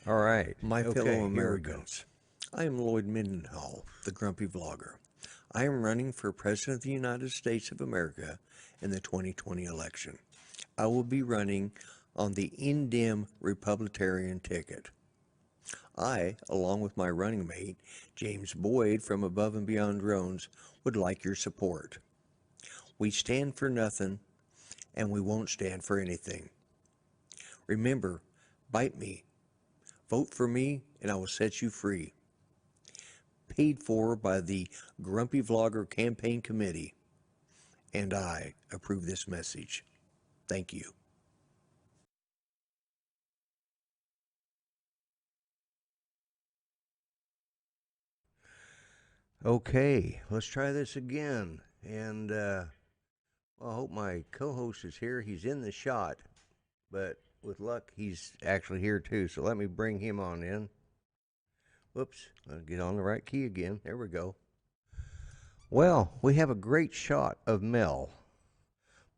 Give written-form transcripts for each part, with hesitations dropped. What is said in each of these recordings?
All right. My fellow Okay, here we go. Americans, I am Lloyd Mendenhall, the Grumpy Vlogger. I am running for President of the United States of America in the 2020 election. I will be running on the Indem Republican ticket. I, along with my running mate, James Boyd from Above and Beyond Drones, would like your support. We stand for nothing, and we won't stand for anything. Remember, bite me, vote for me, and I will set you free. Paid for by the Grumpy Vlogger Campaign Committee, and I approve this message. Thank you. Okay, let's try this again. And well, I hope my co-host is here. He's in the shot, but with luck, he's actually here too. So let me bring him on in. Whoops, I'll get on the right key again. There we go. Well, we have a great shot of Mel,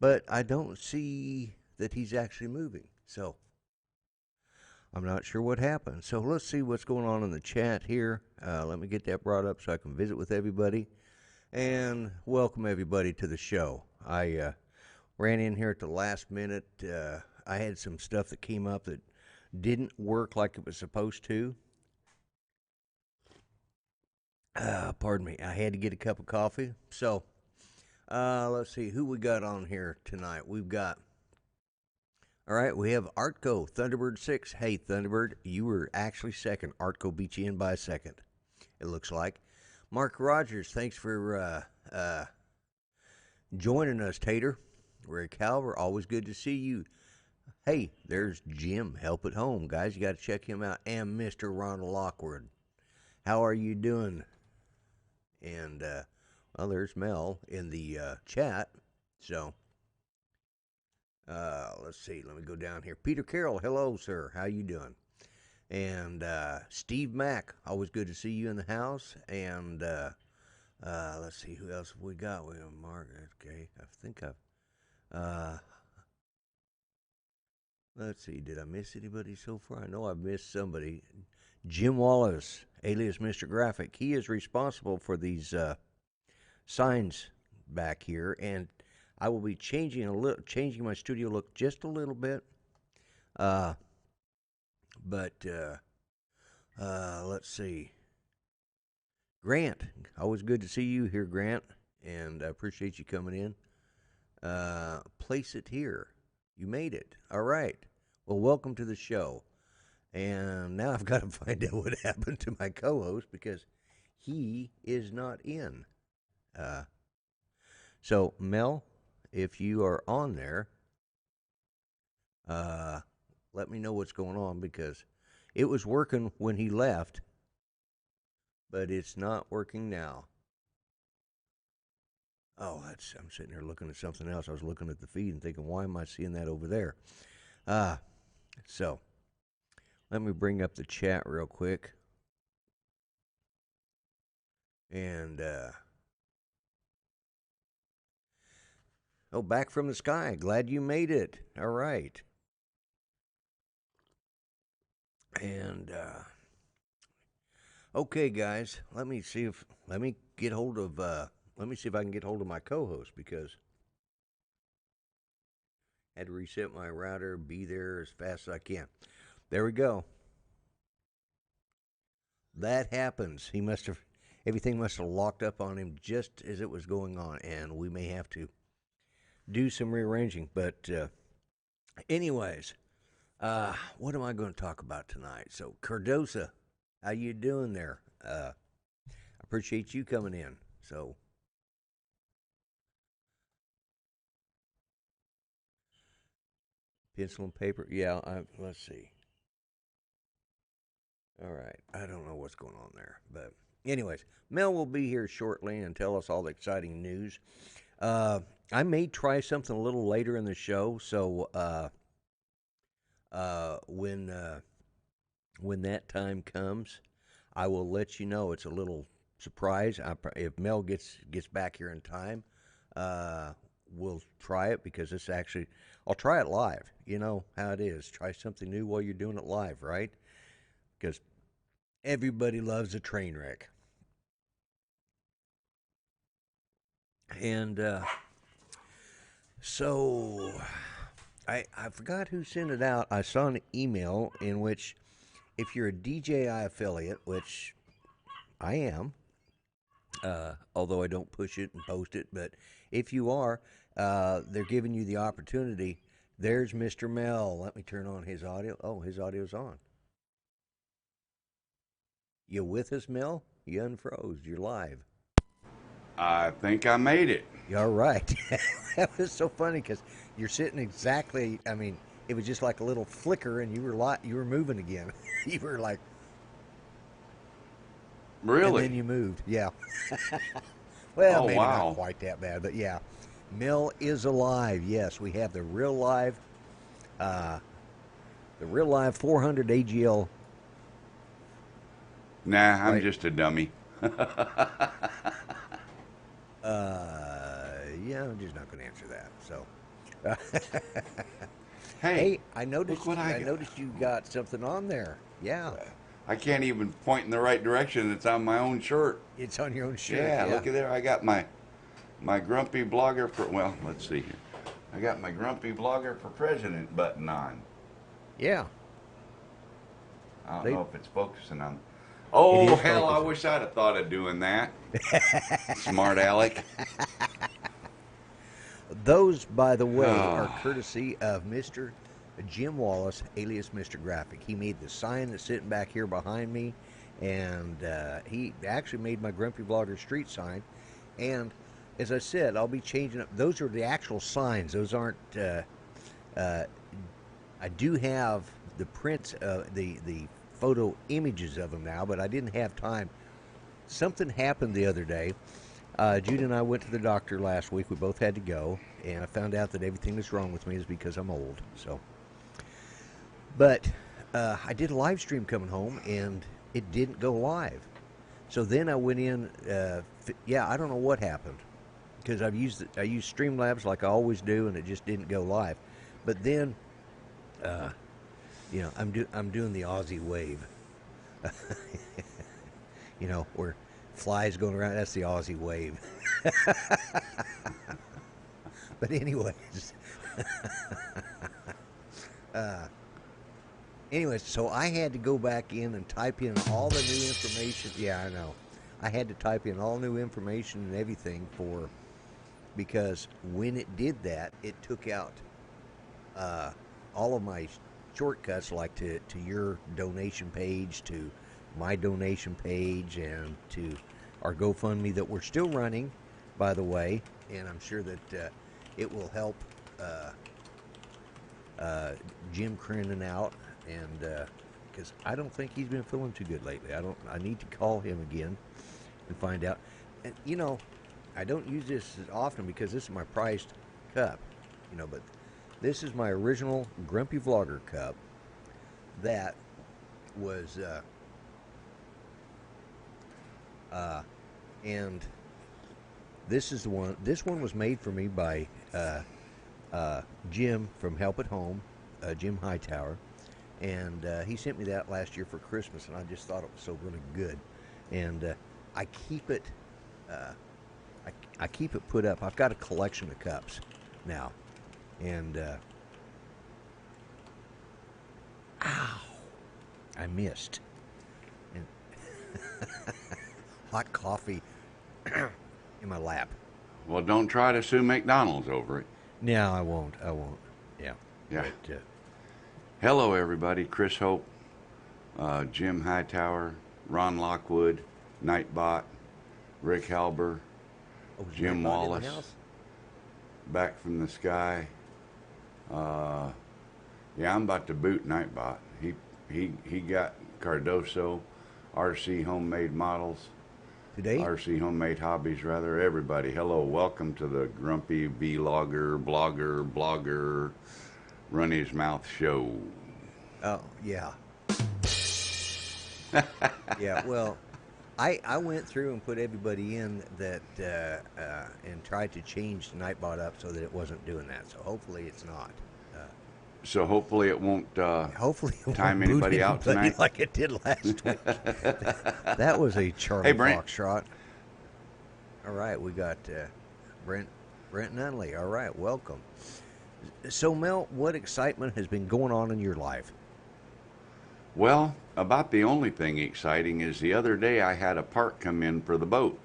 but I don't see that he's actually moving. So I'm not sure what happened. So let's see what's going on in the chat here. Let me get that brought up so I can visit with everybody and welcome everybody to the show. I ran in here at the last minute. I had some stuff that came up that didn't work like it was supposed to. Pardon me. I had to get a cup of coffee. So let's see who we got on here tonight. We've got. All right, we have Artco, Thunderbird 6. Hey, Thunderbird, you were actually second. Artco beat you in by a second, it looks like. Mark Rogers, thanks for joining us, Tater. Rick Calver, always good to see you. Hey, there's Jim, Help at Home. Guys, you got to check him out. And Mr. Ronald Lockwood. How are you doing? And, well, there's Mel in the chat. So, let's see. Let me go down here. Peter Carroll, hello, sir. How you doing? And Steve Mack, always good to see you in the house. And let's see who else have we got. We have Mark. Okay, I think I've. Let's see. Did I miss anybody so far? I know I've missed somebody. Jim Wallace, alias Mr. Graphic. He is responsible for these signs back here, and I will be changing my studio look just a little bit. But let's see. Grant, always good to see you here, Grant, and I appreciate you coming in. Place it here. You made it. All right. Well, welcome to the show. And now I've got to find out what happened to my co-host because he is not in. So Mel, if you are on there, let me know what's going on because it was working when he left, but it's not working now. Oh, I'm sitting here looking at something else. I was looking at the feed and thinking, why am I seeing that over there? So let me bring up the chat real quick. And oh, back from the sky. Glad you made it. All right. And okay, guys, let me see if I can get hold of my co-host because I had to reset my router, be there as fast as I can. There we go. That happens. Everything must have locked up on him just as it was going on, and we may have to do some rearranging. But anyways, what am I going to talk about tonight? So, Cardosa, how you doing there? I appreciate you coming in. So, pencil and paper. Yeah, let's see. All right, I don't know what's going on there, but anyways, Mel will be here shortly and tell us all the exciting news. I may try something a little later in the show, so when that time comes, I will let you know. It's a little surprise. If Mel gets back here in time, we'll try it because I'll try it live. You know how it is. Try something new while you're doing it live, right? because everybody loves a train wreck. And so I forgot who sent it out. I saw an email in which if you're a DJI affiliate, which I am, although I don't push it and post it, but if you are, they're giving you the opportunity. There's Mr. Mel. Let me turn on his audio. Oh, his audio's on. You with us, Mel? You unfroze. You're live. I think I made it. You're right. That was so funny because you're sitting exactly. I mean, it was just like a little flicker, and you were moving again. You were like, Really? and then you moved. Yeah. Well, Oh, maybe wow. not quite that bad, but yeah. Mel is alive. Yes, we have the real live 400 AGL. Nah, I'm Right. just a dummy. Yeah, I'm just not going to answer that. So, Hey, hey, I noticed. look what I I got. noticed you got something on there. Yeah, I can't even point in the right direction. It's on my own shirt. it's on your own shirt. Yeah, Yeah. look at there. I got my grumpy blogger for, well, let's see here. I got my grumpy blogger for president button on. Yeah. I don't They- know if it's focusing on. It Oh, is hell, I focusing. wish I'd have thought of doing that. Smart Alec. Those, by the way, are Ah. courtesy of Mr. Jim Wallace, alias Mr. Graphic. He made the sign that's sitting back here behind me, and he actually made my Grumpy Vlogger street sign. And as I said, I'll be changing up. Those are the actual signs. Those aren't. I do have the prints, the photo images of them now, but I didn't have time. Something happened the other day. Jude and I went to the doctor last week. We both had to go, and I found out that everything that's wrong with me is because I'm old. So, but I did a live stream coming home, and it didn't go live. So then I went in. Yeah, I don't know what happened because I used Streamlabs like I always do, and it just didn't go live. But then, I'm doing the Aussie wave. Where flies going around. That's the Aussie wave. But anyways, so I had to go back in and type in all the new information. Yeah, I know. I had to type in all new information and everything because when it did that, it took out all of my shortcuts, like to your donation page, to my donation page, and to our GoFundMe that we're still running, by the way. And I'm sure that it will help Jim Crinan out, and because I don't think he's been feeling too good lately. I need to call him again and find out. And I don't use this as often because this is my prized cup, but this is my original Grumpy Vlogger cup that was and this is the one. This one was made for me by Jim from Help at Home, Jim Hightower, and he sent me that last year for Christmas, and I just thought it was so really good. And I keep it. I keep it put up. I've got a collection of cups now, and ow, I missed. And hot coffee in my lap. Well, don't try to sue McDonald's over it. No, I won't. Yeah. Yeah. But, Hello, everybody. Chris Hope, Jim Hightower, Ron Lockwood, Nightbot, Rick Halber, oh, is Jim Nightbot in the Wallace. house? Back from the Sky. Yeah, I'm about to boot Nightbot. He got Cardoso, RC Homemade Models, Today? RC Homemade Hobbies, rather. Everybody, hello. Welcome to the Grumpy Blogger, Run His Mouth show. Oh, yeah. Yeah, well, I went through and put everybody in that and tried to change Nightbot up so that it wasn't doing that. So hopefully it's not. So hopefully it won't Hopefully, it time won't boot anybody out anybody tonight. like it did last week. That was a Charlie Brent. Foxtrot. All right, we got Brent Nunley. All right, welcome. So, Mel, what excitement has been going on in your life? Well, about the only thing exciting is the other day I had a part come in for the boat.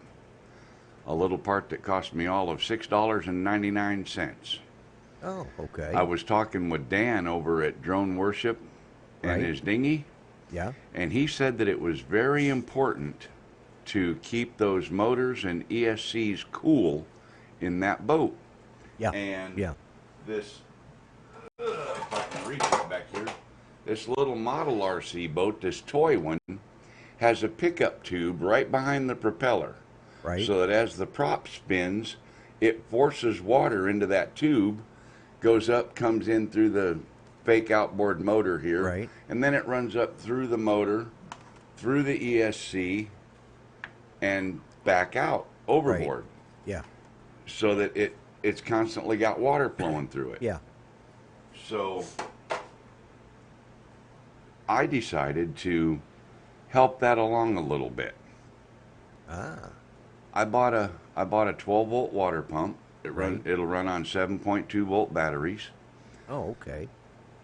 A little part that cost me all of $6.99. Oh, okay. I was talking with Dan over at Drone Worship and Right. his dinghy, Yeah. and he said that it was very important to keep those motors and ESCs cool in that boat. Yeah. And Yeah. this, if I can reach it back here, this little model RC boat, this toy one, has a pickup tube right behind the propeller. Right. So that as the prop spins, it forces water into that tube, goes up, comes in through the fake outboard motor here, Right. and then it runs up through the motor, through the ESC, and back out overboard, Yeah. so that it's constantly got water flowing through it. Yeah. So I decided to help that along a little bit. Ah. I bought a 12-volt water pump. Right. It'll run on 7.2-volt batteries Oh, okay.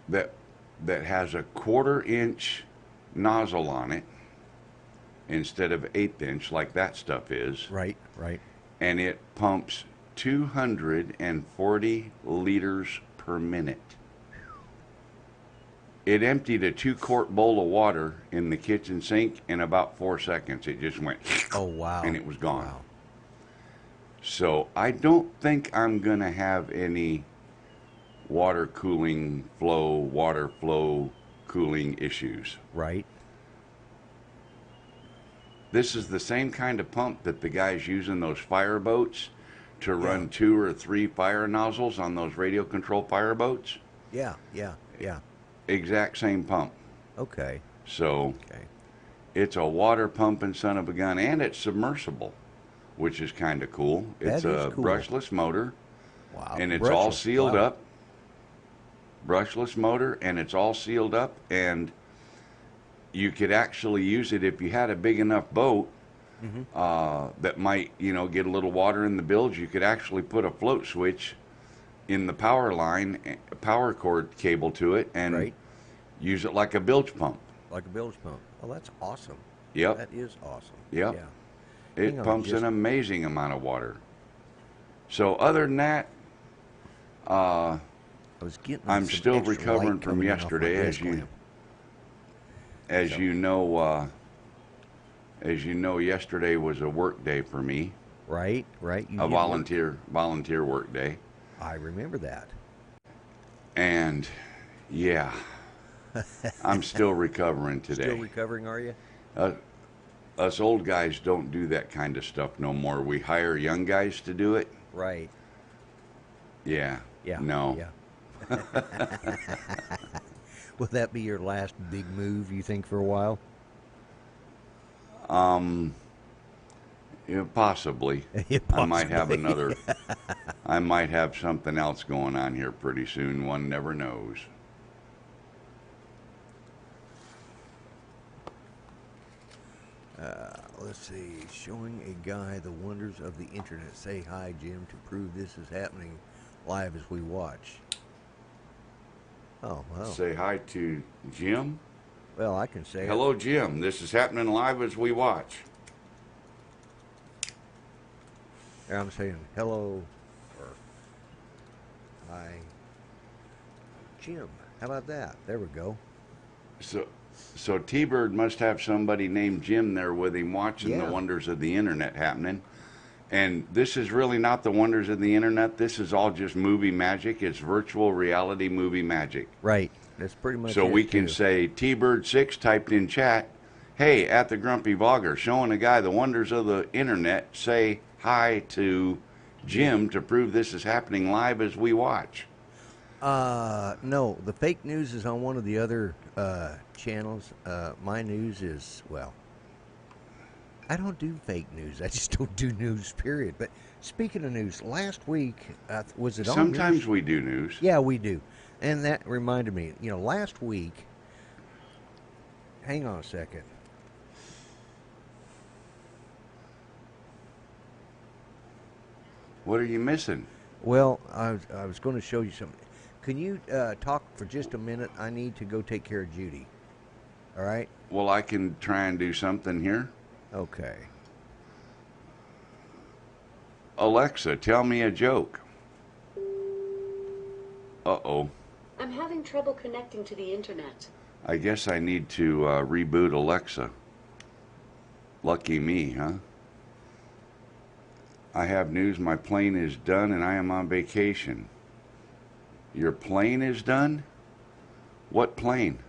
that has a 1/4-inch nozzle on it instead of 1/8 inch like that stuff is, Right. Right. and it pumps 240 liters per minute. It emptied a 2-quart bowl of water in the kitchen sink in about 4 seconds. It just went, Oh, wow. and it was gone. Wow. So I don't think I'm going to have any water flow cooling issues. Right. This is the same kind of pump that the guys use in those fire boats to run Yeah. 2 or 3 fire nozzles on those radio controlled fire boats. Yeah. Yeah. Yeah. Exact same pump. Okay. So Okay. it's a water pumping son of a gun, and it's submersible, which is kind of cool. That It's is a cool. brushless motor, Wow. and it's all Brushless. sealed Wow. up. Brushless motor, and it's all sealed up, and you could actually use it if you had a big enough boat that might, get a little water in the bilge. You could actually put a float switch in the power line, power cord cable to it, and Right. use it like a bilge pump. Like a bilge pump. Oh, that's awesome. Yep. That is awesome. Yep. Yeah. It Hang on, pumps just- an amazing amount of water. So other than that, I was getting. I'm some still extra recovering light from coming in off my yesterday, desk lamp. as you know, yesterday was a work day for me, Right. Right. You a did work. volunteer work day, I remember that. and yeah, I'm still recovering today. Still recovering, are you? Us old guys don't do that kind of stuff no more. We hire young guys to do it. Right. Yeah. Yeah. No. Yeah. Will that be your last big move, you think, for a while? Yeah, possibly. Yeah, I might have possibly. another. I might have something else going on here pretty soon. One never knows. Let's see. Showing a guy the wonders of the internet. Say hi, Jim, to prove this is happening live as we watch. Oh, well. Say hi to Jim. Well, I can say it. Hello, Jim. This is happening live as we watch. I'm saying hello or hi, Jim. How about that? There we go. So T-Bird must have somebody named Jim there with him watching Yeah. the wonders of the internet happening. And this is really not the wonders of the internet. This is all just movie magic. It's virtual reality movie magic. Right. That's pretty much So it, we can too. say T-Bird6 typed in chat, hey, at the Grumpy Vlogger, showing a guy the wonders of the internet, say hi to Jim to prove this is happening live as we watch. No, the fake news is on one of the other channels. My news is, well, I don't do fake news. I just don't do news, period. But Speaking of news, last week was it on Sometimes yours? we do news. Yeah, we do. And that reminded me, last week. Hang on a second. What are you missing? Well, I was going to show you something. Can you talk for just a minute? I need to go take care of Judy. All right? Well, I can try and do something here. Okay. Alexa, tell me a joke. Uh-oh. I'm having trouble connecting to the internet. I guess I need to reboot Alexa. Lucky me, huh? I have news. My plane is done and I am on vacation. Your plane is done? What plane?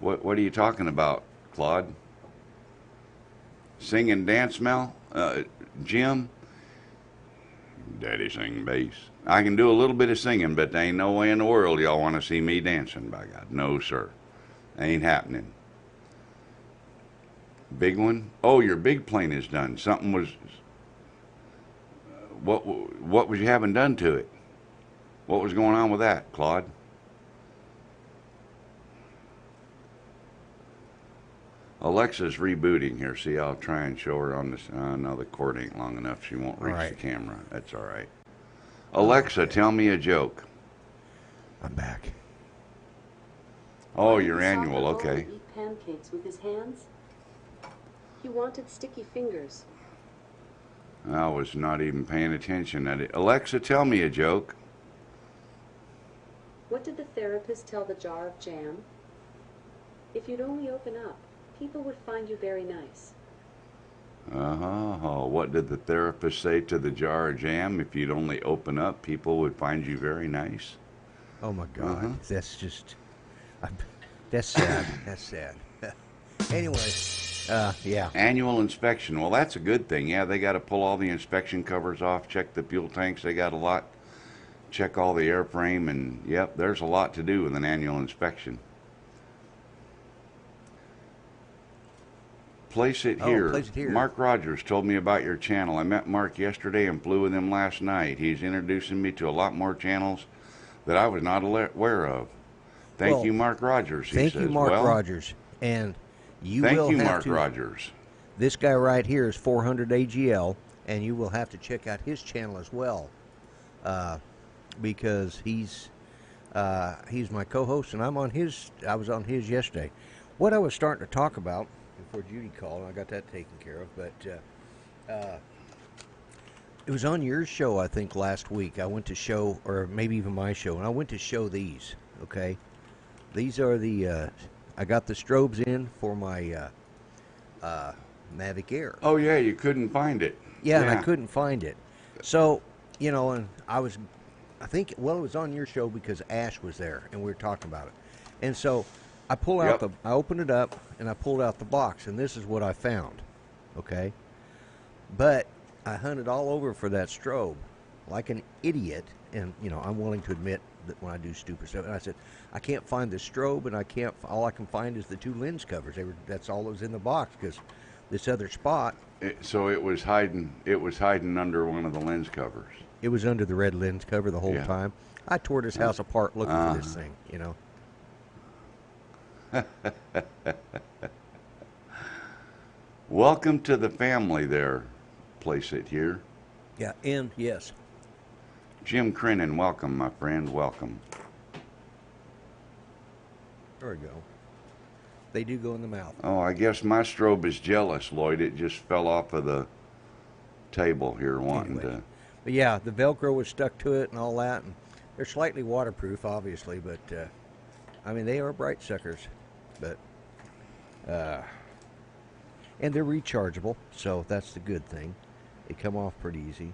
What are you talking about, Claude? Sing and dance, Mel? Jim? Daddy sing bass. I can do a little bit of singing, but there ain't no way in the world y'all want to see me dancing, by God. No, sir. Ain't happening. Big one? Oh, your big plane is done. Something was... What was you having done to it? What was going on with that, Claude? Alexa's rebooting here. See, I'll try and show her on this. No, the cord ain't long enough. She won't reach the camera. That's all right. Alexa, tell me a joke. I'm back. Oh, Why did your the annual. soccer Okay. ball eat pancakes with his hands? He wanted sticky fingers. I was not even paying attention at it. Alexa, tell me a joke. What did the therapist tell the jar of jam? If you'd only open up, people would find you very nice. What did the therapist say to the jar of jam? If you'd only open up, people would find you very nice. Oh, my God. That's just... that's sad. That's sad. Anyway, yeah. Annual inspection. Well, that's a good thing. Yeah, they got to pull all the inspection covers off, check the fuel tanks. They got a lot. Check all the airframe, and yep, there's a lot to do with an annual inspection. Place it here. Place it here. Mark Rogers told me about your channel. I met Mark yesterday and flew with him last night. He's introducing me to a lot more channels that I was not aware of. Thank you, Mark Rogers. Thank you, Mark Rogers. And you will have to... Thank you, Mark Rogers. This guy right here is 400 AGL, and you will have to check out his channel as well, because he's my co-host, and I was on his yesterday. What I was starting to talk about before Judy called, and I got that taken care of, but it was on your show, I think, last week. I went to show, or maybe even my show, and I went to show these, okay? These are the, I got the strobes in for my Mavic Air. Oh, yeah, you couldn't find it. Yeah, and I couldn't find it. So, and I think, it was on your show because Ash was there, and we were talking about it. And so I I opened it up, and I pulled out the box, and this is what I found, okay? But I hunted all over for that strobe like an idiot, and, I'm willing to admit that when I do stupid stuff, and I said, I can't find the strobe, and all I can find is the two lens covers. That's all that was in the box, because this other spot. So it was hiding under one of the lens covers. It was under the red lens cover the whole time. I tore this house apart looking for this thing, Welcome to the family there. Place it here. Yeah, and yes. Jim Crinan, welcome, my friend, welcome. There we go. They do go in the mouth. Oh, I guess my strobe is jealous, Lloyd. It just fell off of the table here wanting to... But yeah, the Velcro was stuck to it and all that. And they're slightly waterproof, obviously, but, they are bright suckers. But, and they're rechargeable, so that's the good thing. They come off pretty easy.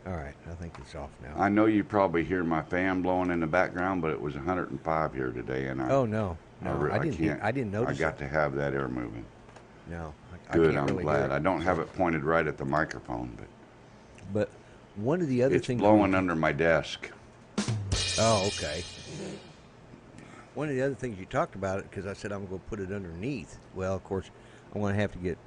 All right, I think it's off now. I know you probably hear my fan blowing in the background, but it was 105 here today, and oh no, I didn't notice. I got to have that air moving. No, good. I'm really glad. I don't have it pointed right at the microphone, but one of the other it's things blowing under my desk. Oh, okay. One of the other things you talked about it because I said I'm going to put it underneath. Well, of course, I'm going to have to get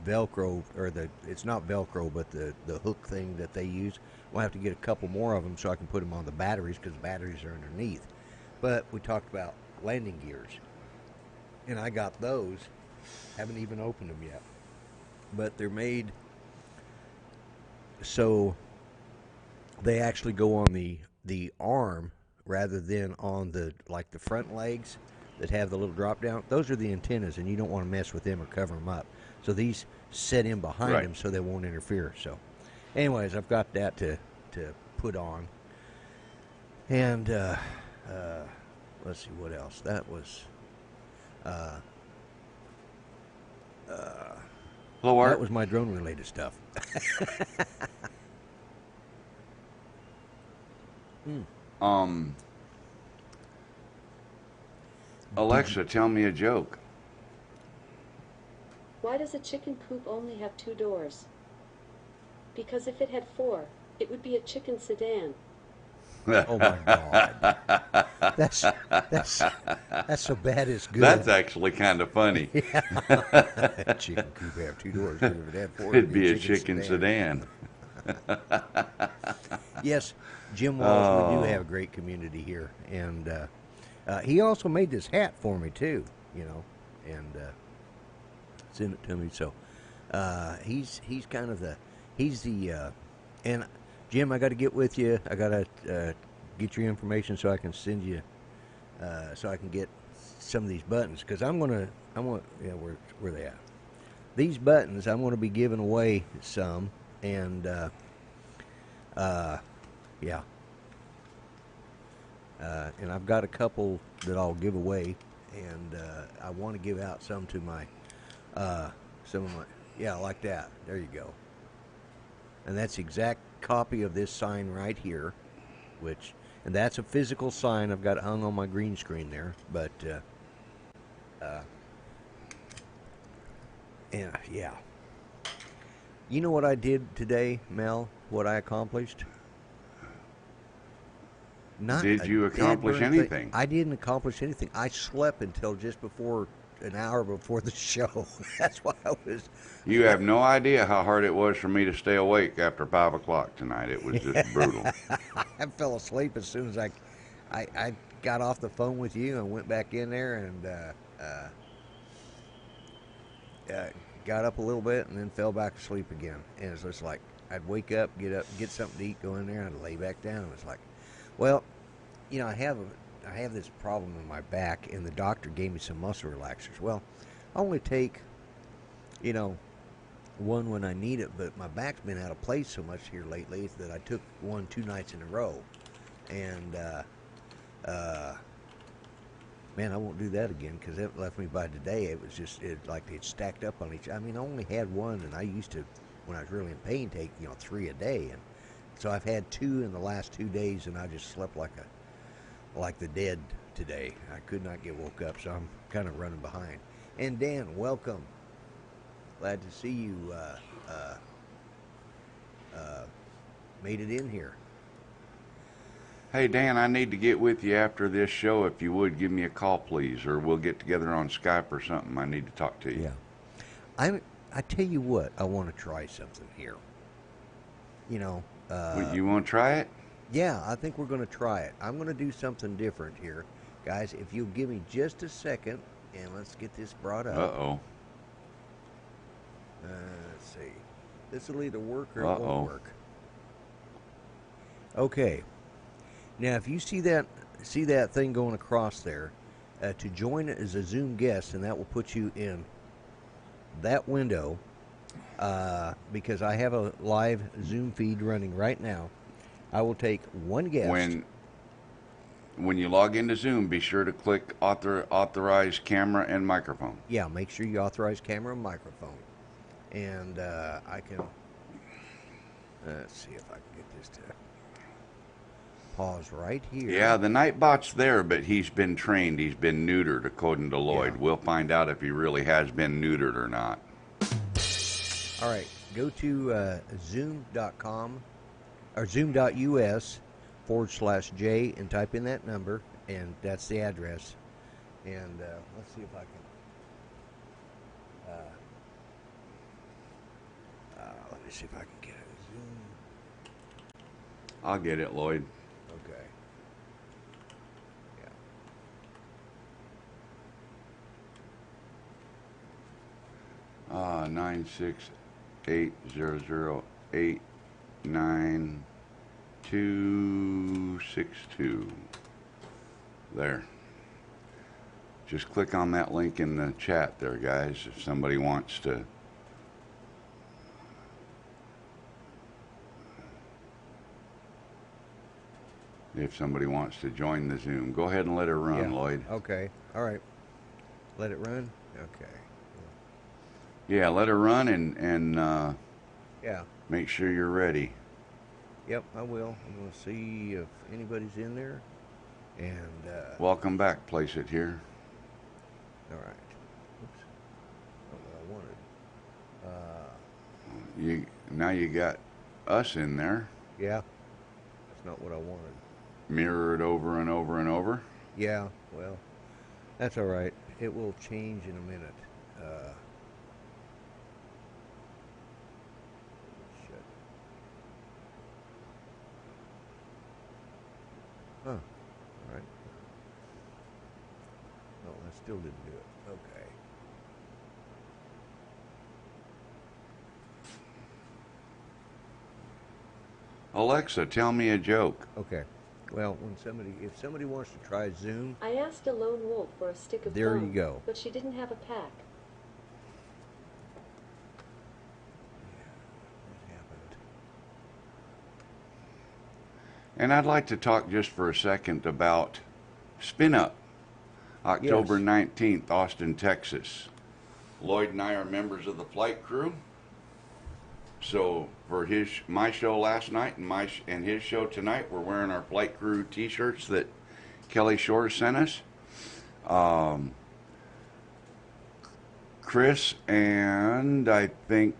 Velcro, or it's not Velcro, but the hook thing that they use. We'll have to get a couple more of them so I can put them on the batteries, because the batteries are underneath. But we talked about landing gears, and I got those. Haven't even opened them yet, but they're made so they actually go on the arm rather than on the front legs that have the little drop down. Those are the antennas, and you don't want to mess with them or cover them up. So these set in behind Right. them so they won't interfere. So, anyways, I've got that to put on, and let's see what else. That was Hello, Art. that was my drone related stuff. Alexa, tell me a joke. Why does a chicken coop only have 2 doors? Because if it had 4, it would be a chicken sedan. Oh my God, that's so bad it's good. That's actually kind of funny. Chicken coop have 2 doors. But if it had 4, It'd be a chicken sedan. Yes, Jim Walls, we do have a great community here, and he also made this hat for me too, and sent it to me. So he's kind of the and Jim, I got to get with you. I got to get your information so I can send you so I can get some of these buttons, because I want where they at? These buttons I'm going to be giving away some, and yeah. And I've got a couple that I'll give away, and I want to give out some to my, yeah, like that. There you go. And that's the exact copy of this sign right here, and that's a physical sign. I've got it hung on my green screen there, but, and yeah. You know what I did today, Mel? What I accomplished? Did you accomplish anything? I didn't accomplish anything. I slept until just before an hour before the show. That's why I was. You have no idea how hard it was for me to stay awake after 5 o'clock tonight. It was just brutal. I fell asleep as soon as I got off the phone with you and went back in there and got up a little bit and then fell back asleep again. And it's just like I'd wake up, get something to eat, go in there, and I'd lay back down. It's like, well, I have this problem in my back, and the doctor gave me some muscle relaxers. Well, I only take, one when I need it, but my back's been out of place so much here lately that I took one 2 nights in a row, and man, I won't do that again, because it left me by today. It was just like they'd stacked up on each. I mean, I only had one, and I used to, when I was really in pain, take 3 a day, and so I've had 2 in the last 2 days, and I just slept like the dead today. I could not get woke up, so I'm kind of running behind. And Dan, welcome. Glad to see you made it in here. Hey, Dan, I need to get with you after this show. If you would, give me a call, please, or we'll get together on Skype or something. I need to talk to you. Yeah. I tell you what, I want to try something here. You want to try it? Yeah, I think we're going to try it. I'm going to do something different here. Guys, if you'll give me just a second, and let's get this brought up. Uh-oh. Let's see. This will either work or it Uh-oh. won't work. Okay. Now, if you see that thing going across there, to join it as a Zoom guest, and that will put you in that window, because I have a live Zoom feed running right now. I will take one guest. When you log into Zoom, be sure to click authorize camera and microphone. Yeah, make sure you authorize camera and microphone. And I can, let's see if I can get this to pause right here. Yeah, the Nightbot's there, but he's been trained. He's been neutered, according to Lloyd. Yeah. We'll find out if he really has been neutered or not. All right, go to zoom.com or zoom.us /J and type in that number, and that's the address. And let's see if I can. me see if I can get it. Zoom. I'll get it, Lloyd. Okay. Yeah. 96800899262. There. Just click on that link in the chat there, guys, if somebody wants to. If somebody wants to join the Zoom, go ahead and let her run, Yeah. Lloyd. Okay. All right. Let it run. Okay. Yeah, let her run and Yeah. make sure you're ready. Yep. I will. I'm gonna see if anybody's in there. And Welcome back. Place it here. all right. Oops. Not what I wanted. Now you got us in there, Yeah. That's not what I wanted. mirrored over and over and over. Yeah. Well, that's all right. It will change in a minute. Shit. Huh. All right. No, that still didn't do it. Okay. Alexa, tell me a joke. Okay. Well, if somebody wants to try Zoom, I asked a lone wolf for a stick of there gum, you go. but she didn't have a pack. What happened? And I'd like to talk just for a second about Spin Up, October Yes. 19th, Austin, Texas. Lloyd and I are members of the flight crew. So for my show last night and his show tonight, we're wearing our flight crew T-shirts that Kelly Shore sent us. Chris and I think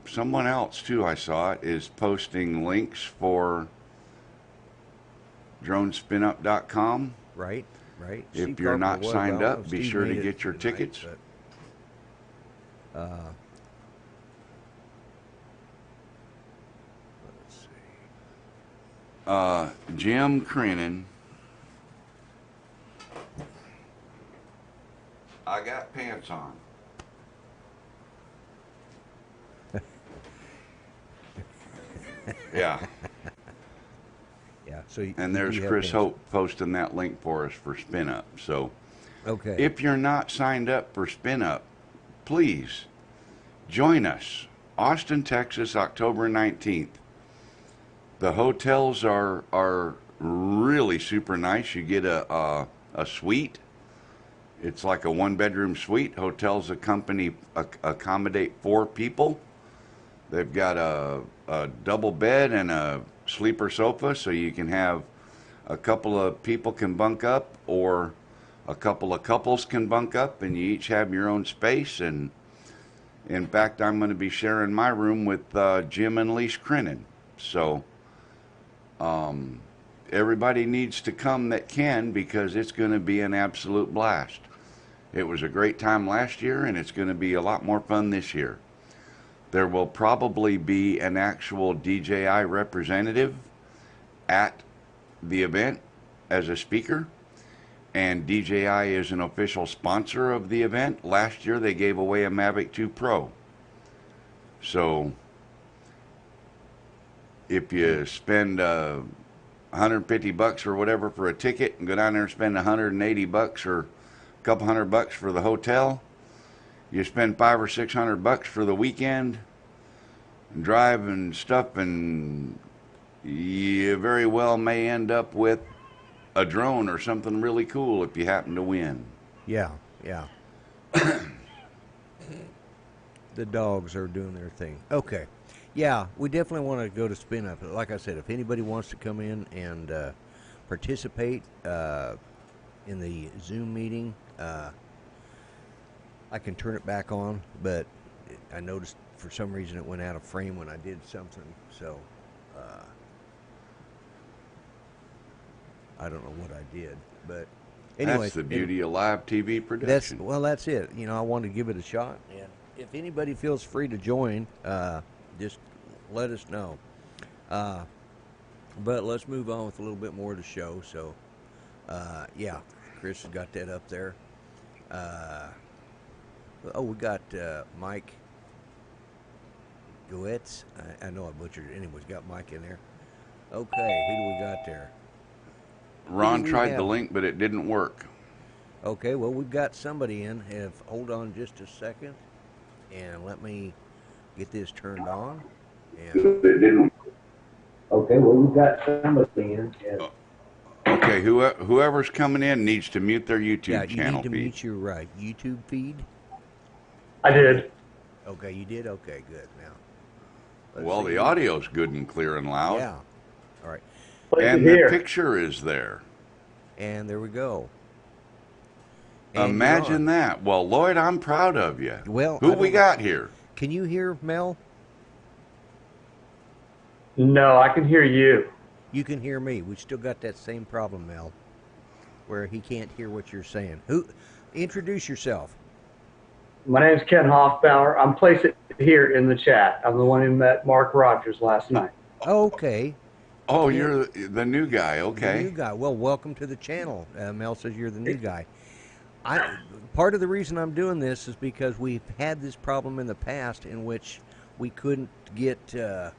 someone else too, I saw it, is posting links for dronespinup.com. Right. Right. If Steve you're not Carpenter was. signed I don't up, know if be Steve sure to made it get your tonight, tickets. but, let's see. Jim Crinan. I got pants on. Yeah. Yeah. So. And there's you have Chris pants. Hope posting that link for us for Spin Up. So Okay. if you're not signed up for Spin Up, please join us. Austin, Texas, October 19th. The hotels are really super nice. You get a suite. It's like a one-bedroom suite. Hotels accommodate 4 people. They've got a double bed and a sleeper sofa, so you can have a couple of people can bunk up, or a couple of couples can bunk up, and you each have your own space. And in fact, I'm going to be sharing my room with Jim and Lise Crinan. So everybody needs to come that can, because it's going to be an absolute blast. It was a great time last year, and it's going to be a lot more fun this year. There will probably be an actual DJI representative at the event as a speaker, and DJI is an official sponsor of the event. Last year they gave away a Mavic 2 Pro. So if you spend $150 or whatever for a ticket and go down there and spend $180 or a couple $100 for the hotel, you spend $500 or $600 for the weekend and drive and stuff, and you very well may end up with a drone or something really cool if you happen to win. Yeah. Yeah. The dogs are doing their thing. Okay. Yeah, we definitely want to go to Spin Up. Like I said, if anybody wants to come in and participate in the Zoom meeting, I can turn it back on, but I noticed for some reason it went out of frame when I did something, so I don't know what I did, but anyway, That's the beauty of live TV production. that's it. You know, I wanted to give it a shot, if anybody feels free to join, just let us know. But let's move on with a little bit more of the show. So, yeah, Chris has got that up there. We got Mike Goetz. I know I butchered it. Anyways, got Mike in there. Okay, who do we got there? Ron we tried the have? link, but it didn't work. Okay, well, we've got somebody in. Hold on just a second, and let me get this turned on. And okay, well, we've got somebody in. Okay, whoever's coming in needs to mute their YouTube Yeah, you channel need to feed. mute your YouTube feed. I did. Okay, you did? Okay, good. Now, let's Well, see. the audio's good and clear and loud. Yeah. All right. And the picture is there. And there we go. And Imagine that. Well, Lloyd, I'm proud of you. Well, who we got here? Can you hear Mel? No, I can hear you. You can hear me. We still got that same problem, Mel, where he can't hear what you're saying. Introduce yourself. My name's Ken Hoffbauer. I'm placed here in the chat. I'm the one who met Mark Rogers last night. Okay. Oh, you're the new guy. Okay. The new guy. Well, welcome to the channel. Mel says you're the new guy. Part of the reason I'm doing this is because we've had this problem in the past in which we couldn't get, I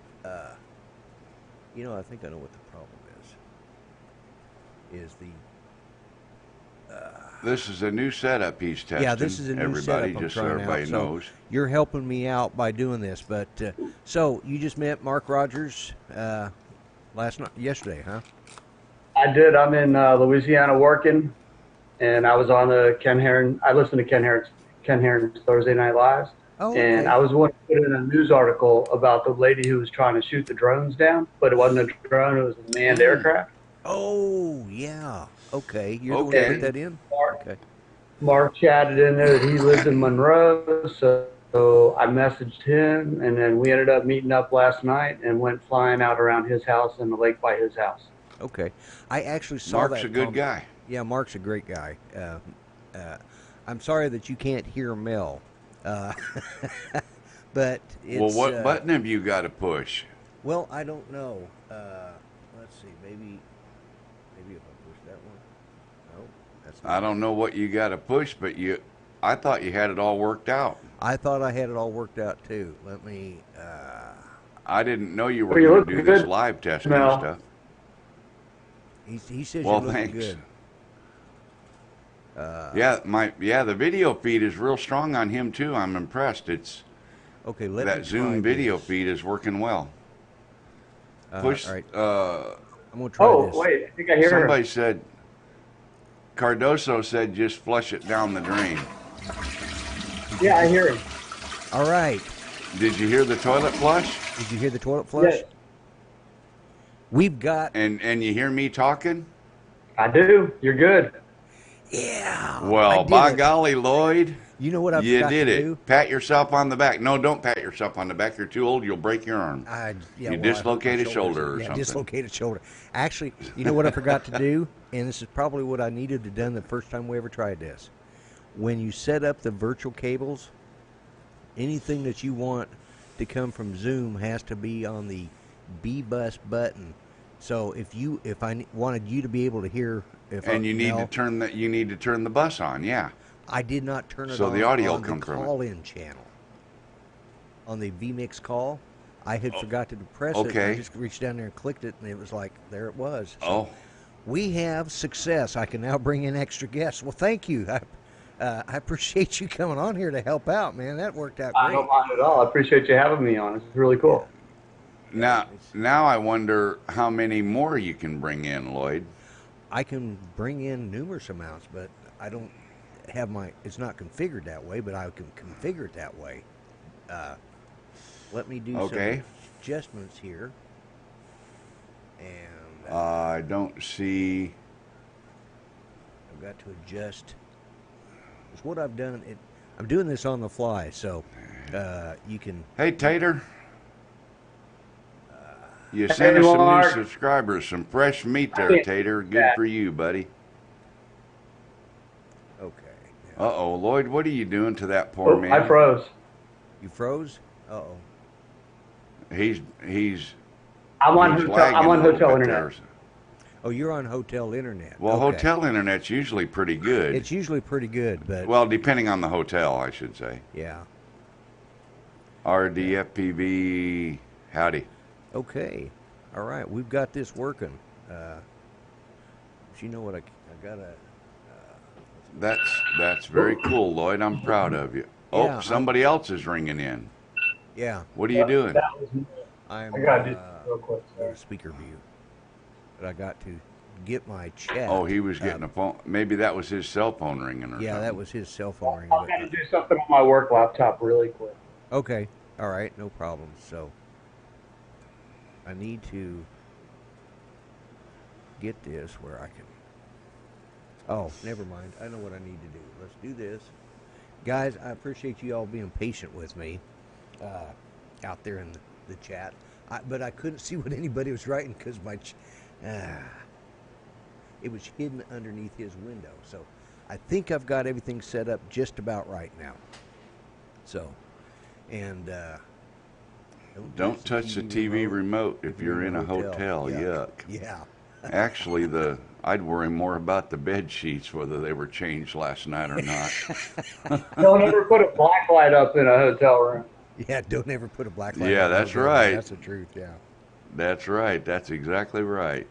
think I know what the problem is. This is a new setup he's testing. Yeah, this is a new everybody, setup. Just so everybody knows. You're helping me out by doing this, but so you just met Mark Rogers yesterday, huh? I did. I'm in Louisiana working, and I was on the Ken Heron. I listened to Ken Heron's Thursday Night Lives, and I was one who put in a news article about the lady who was trying to shoot the drones down, but it wasn't a drone; it was a manned aircraft. Oh, yeah. Okay, you're the one who put that in. Mark chatted in there that he lives in Monroe, so I messaged him, and then we ended up meeting up last night and went flying out around his house and the lake by his house. Okay, I actually saw Mark's that. a good guy. Yeah, Mark's a great guy. I'm sorry that you can't hear Mel, but it's, well, what button have you got to push? Well, I don't know. Let's see, maybe if I push that one. No, that's not. I don't know what you got to push, but I thought you had it all worked out. I thought I had it all worked out too. Let me. I didn't know you were going to do this live testing stuff. He says well, you're looking thanks. good. The video feed is real strong on him too. I'm impressed. It's okay. That Zoom video feed is working well. Push. All right. I'm gonna try this. Oh wait, I think I hear Somebody said. Cardoso said just flush it down the drain. Yeah, I hear him. All right. Did you hear the toilet flush? Did you hear the toilet flush? Yes. We've got. And you hear me talking? I do. You're good. Yeah. Well, by golly, Lloyd. You know what I've You got did to it. do? Pat yourself on the back. No, don't pat yourself on the back. You're too old. You'll break your arm. You dislocate a shoulder or something. Dislocated shoulder. Actually, you know what I forgot to do? And this is probably what I needed to have done the first time we ever tried this. When you set up the virtual cables, anything that you want to come from Zoom has to be on the B bus button. So if I wanted you to be able to hear, you need to turn the bus on. Yeah. I did not turn it so on the audio on come the from call-in channel. On the vMix call, I had forgot to press it. Okay. I just reached down there and clicked it, and it was like, there it was. So we have success. I can now bring in extra guests. Well, thank you. I appreciate you coming on here to help out, man. That worked out great. I don't mind at all. I appreciate you having me on. It's really cool. Now I wonder how many more you can bring in, Lloyd. I can bring in numerous amounts, but I don't have it's not configured that way, but I can configure it that way. Let me do some adjustments here. And I don't see. I've got to adjust. It's what I've done. I'm doing this on the fly, so you can. Hey, Tater. You sent us some new subscribers, some fresh meat there, Tater. Good for you, buddy. Okay. Uh-oh, Lloyd, what are you doing to that poor man? I froze. You froze? Uh-oh. He's I'm on he's hotel. lagging I'm a on little hotel bit internet. there. Oh, you're on hotel internet. Well, Okay. hotel internet's usually pretty good. It's usually pretty good, but Well, depending on the hotel, I should say. yeah. RDFPV, howdy. Okay. All right. We've got this working. You know what? I got to. That's very cool, Lloyd. I'm proud of you. Oh, Yeah, somebody else is ringing in. Yeah. What are you doing? That was me. I'm. I gotta do this real quick. Go to speaker view. But I got to get my chat. Oh, he was getting a phone. Maybe that was his cell phone ringing or Yeah, something. that was his cell phone ring. I've got to do something on my work laptop really quick. Okay. All right. No problem. So I need to get this where I can. Oh, never mind. I know what I need to do. Let's do this. Guys, I appreciate you all being patient with me out there in the chat. But I couldn't see what anybody was writing because it was hidden underneath his window. So I think I've got everything set up just about right now. So, and Don't touch the TV remote if you're in a hotel. Yuck. Yeah. Actually, I'd worry more about the bed sheets, whether they were changed last night or not. Don't ever put a black light up in a hotel room. Yeah, don't ever put a black light Yeah, on that's the building. right. That's the truth, yeah. That's right. That's exactly right.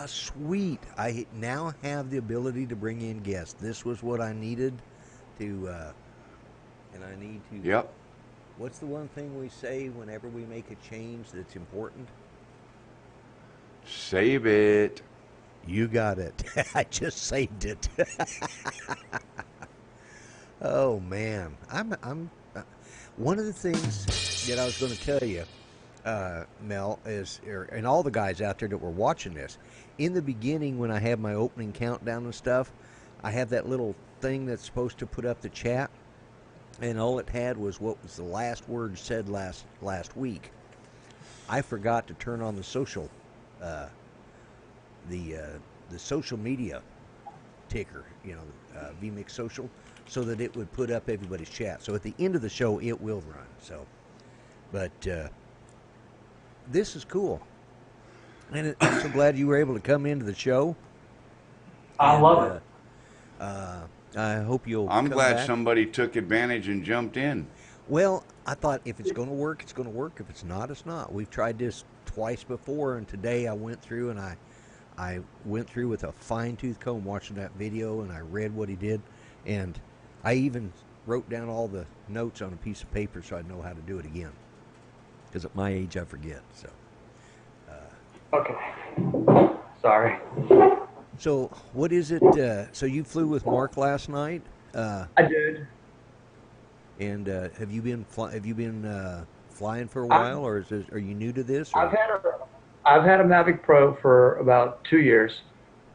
Sweet. I now have the ability to bring in guests. This was what I needed to, and I need to. Yep. What's the one thing we say whenever we make a change that's important? Save it. You got it. I just saved it. Oh man, I'm. One of the things that I was going to tell you, Mel, and all the guys out there that were watching this, in the beginning when I have my opening countdown and stuff, I have that little thing that's supposed to put up the chat, and all it had was what was the last word said last week. I forgot to turn on the social, the social media ticker, vMix Social, so that it would put up everybody's chat. So at the end of the show, it will run. So, but this is cool, and I'm so glad you were able to come into the show. I love it. I hope you'll. I'm come glad back. somebody took advantage and jumped in. Well, I thought if it's going to work, it's going to work. If it's not, it's not. We've tried this twice before, and today I went through and I went through with a fine-tooth comb watching that video, and I read what he did, and I even wrote down all the notes on a piece of paper so I'd know how to do it again. Because at my age, I forget. So. Okay. Sorry. So what is it? So you flew with Mark last night, I did. and have you been flying for a while, or are you new to this? Or? I've had a Mavic Pro for about 2 years,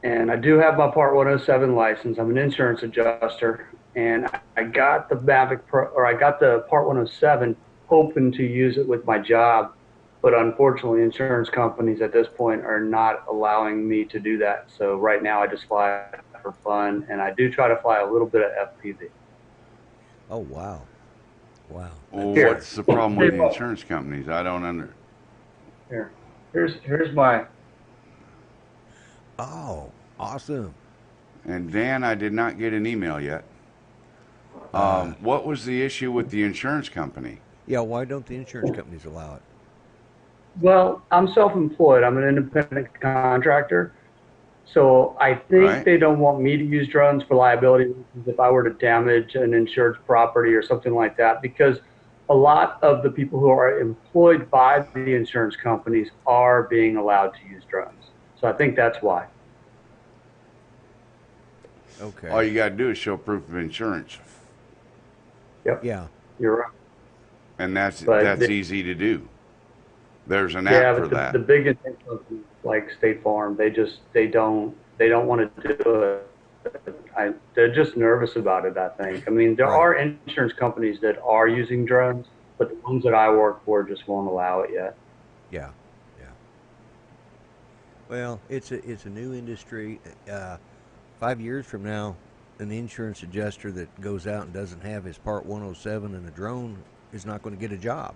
and I do have my Part 107 license. I'm an insurance adjuster, and I got the Mavic Pro, or I got the Part 107 hoping to use it with my job, but unfortunately, insurance companies at this point are not allowing me to do that. So right now, I just fly for fun, and I do try to fly a little bit of FPV. Oh wow, wow. Well, Here. what's the problem with the insurance companies? I don't under. Here's my. Oh, awesome. And Dan, I did not get an email yet. What was the issue with the insurance company? Yeah, why don't the insurance companies allow it? Well, I'm self-employed. I'm an independent contractor. So I think Right. they don't want me to use drones for liability reasons if I were to damage an insured property or something like that, because a lot of the people who are employed by the insurance companies are being allowed to use drones. So I think that's why. Okay. All you got to do is show proof of insurance, Yep, Yeah. you're right. and that's But easy to do. There's an Yeah, app for but that. the big insurance companies like State Farm, they don't want to do it. They're just nervous about it, I think. I mean, there Right. are insurance companies that are using drones, but the ones that I work for just won't allow it yet. Yeah. Yeah. Well, it's a new industry. 5 years from now, an insurance adjuster that goes out and doesn't have his Part 107 and a drone is not going to get a job.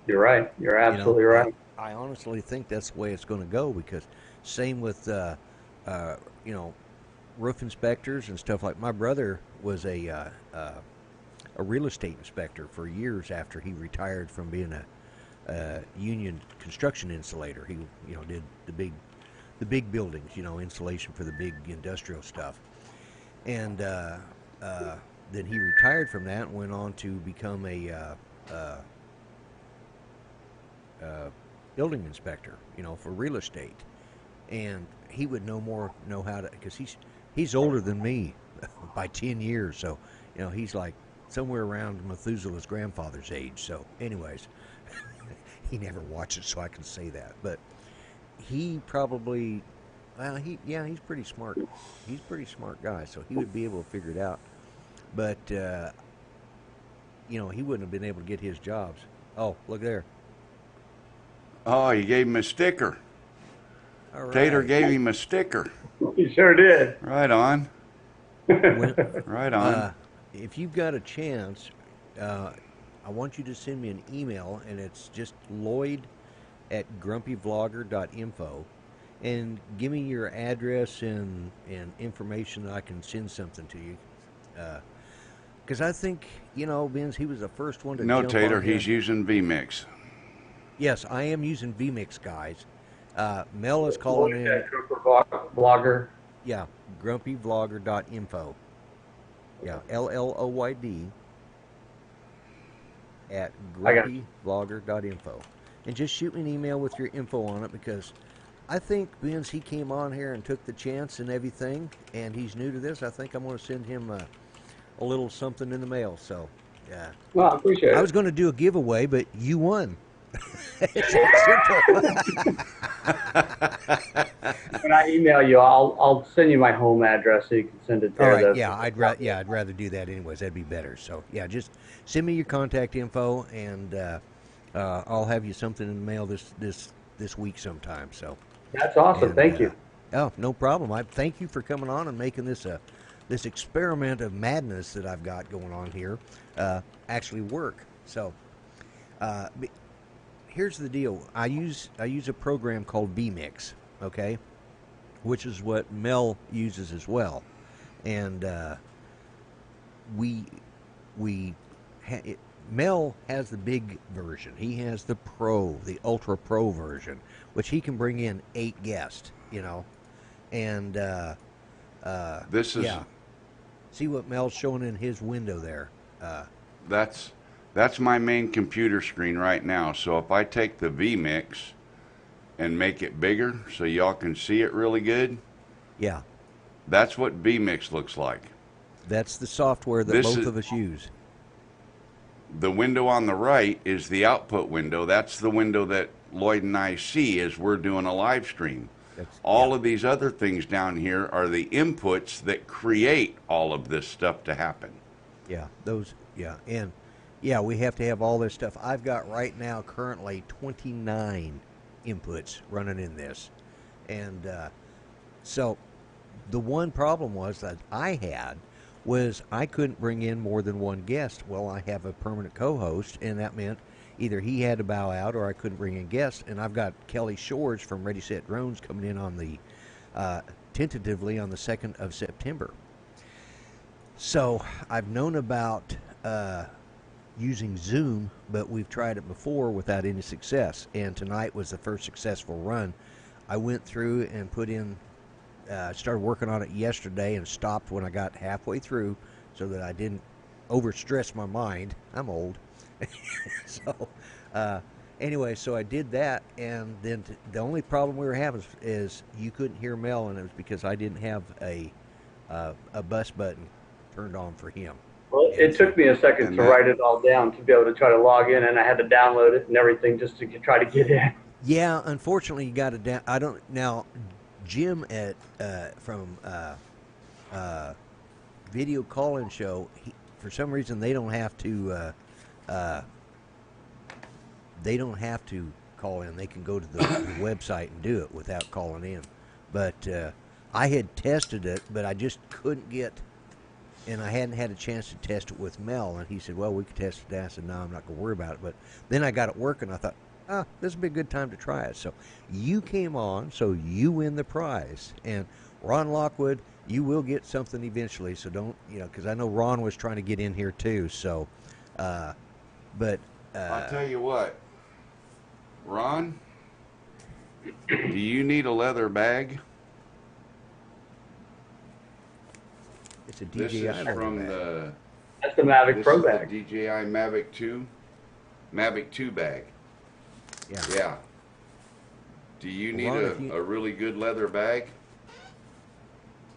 You're right. You're You know, absolutely right. I honestly think that's the way it's going to go, because same with you know, roof inspectors and stuff. Like my brother was a real estate inspector for years after he retired from being a union construction insulator. He, you know, did the big buildings, you know, insulation for the big industrial stuff, and then he retired from that and went on to become a building inspector, you know, for real estate. And he would know how to, because he's older than me by 10 years, so you know he's like somewhere around Methuselah's grandfather's age. So, anyways, he never watches, so I can say that. But he probably, well, he's pretty smart. He's a pretty smart guy, so he would be able to figure it out. But you know, he wouldn't have been able to get his jobs. Oh, look there. Oh, you gave him a sticker. All right. Tater gave him a sticker. You sure did. Right on. Right on. If you've got a chance, I want you to send me an email, and it's just lloyd@grumpyvlogger.info, and give me your address and information that I can send something to you. Because I think, you know, Vince, he was the first one to No, jump Tater, on here. he's using VMix. Yes, I am using VMix, guys. Mel is calling in. Blogger. Yeah, grumpyvlogger.info. Yeah, LLOYD at grumpyvlogger.info. And just shoot me an email with your info on it, because I think Vince, he came on here and took the chance and everything, and he's new to this. I think I'm going to send him a little something in the mail. So, yeah. Well, I appreciate it. I was going to do a giveaway, but you won. It's that simple. When I email you, I'll send you my home address so you can send it there. All right, yeah, I'd rather do that anyways. That'd be better. So yeah, just send me your contact info, and I'll have you something in the mail this week sometime. So That's awesome. and, Thank you. Oh, no problem. I thank you for coming on and making this this experiment of madness that I've got going on here actually work. So here's the deal. I use a program called VMix, okay, which is what Mel uses as well, and Mel has the big version. He has the Pro, the Ultra Pro version, which he can bring in 8 guests, you know, and This is yeah. See what Mel's showing in his window there. that's my main computer screen right now. So if I take the VMix and make it bigger so y'all can see it really good, Yeah, that's what VMix looks like. that's the software that This both is- of us use. The window on the right is the output window. That's the window that Lloyd and I see as we're doing a live stream. All of these other things down here are the inputs that create all of this stuff to happen. Yeah, those, yeah, and yeah, we have to have all this stuff. I've got right now currently 29 inputs running in this, and so the one problem was that I had was I couldn't bring in more than one guest. Well, I have a permanent co-host, and that meant either he had to bow out or I couldn't bring in guests. And I've got Kelly Shores from Ready Set Drones coming in on the tentatively on the 2nd of September. So I've known about using Zoom, but we've tried it before without any success. And tonight was the first successful run. I went through and put in, started working on it yesterday and stopped when I got halfway through so that I didn't overstress my mind. I'm old. So anyway, so I did that, and then the only problem we were having is you couldn't hear Mel, and it was because I didn't have a bus button turned on for him. Well, it took me a second to write it all down to be able to try to log in, and I had to download it and everything just to try to get in. Yeah, unfortunately, you got to down. I don't now. Jim at from Video Call-In Show. For some reason, they don't have to. They don't have to call in. They can go to the website and do it without calling in. But I had tested it, but I just couldn't get and I hadn't had a chance to test it with Mel, and he said, well, we could test it. I said, no, I'm not going to worry about it. But then I got it working. I thought, this would be a good time to try it. So you came on, so you win the prize. And Ron Lockwood, you will get something eventually. So don't, because I know Ron was trying to get in here too. So, but I'll tell you what, Ron, do you need a leather bag? it's a This DJI is leather from bag. That's the Mavic this Pro is bag. the DJI Mavic 2 bag. Yeah. Yeah. Do you need Ron, a really good leather bag,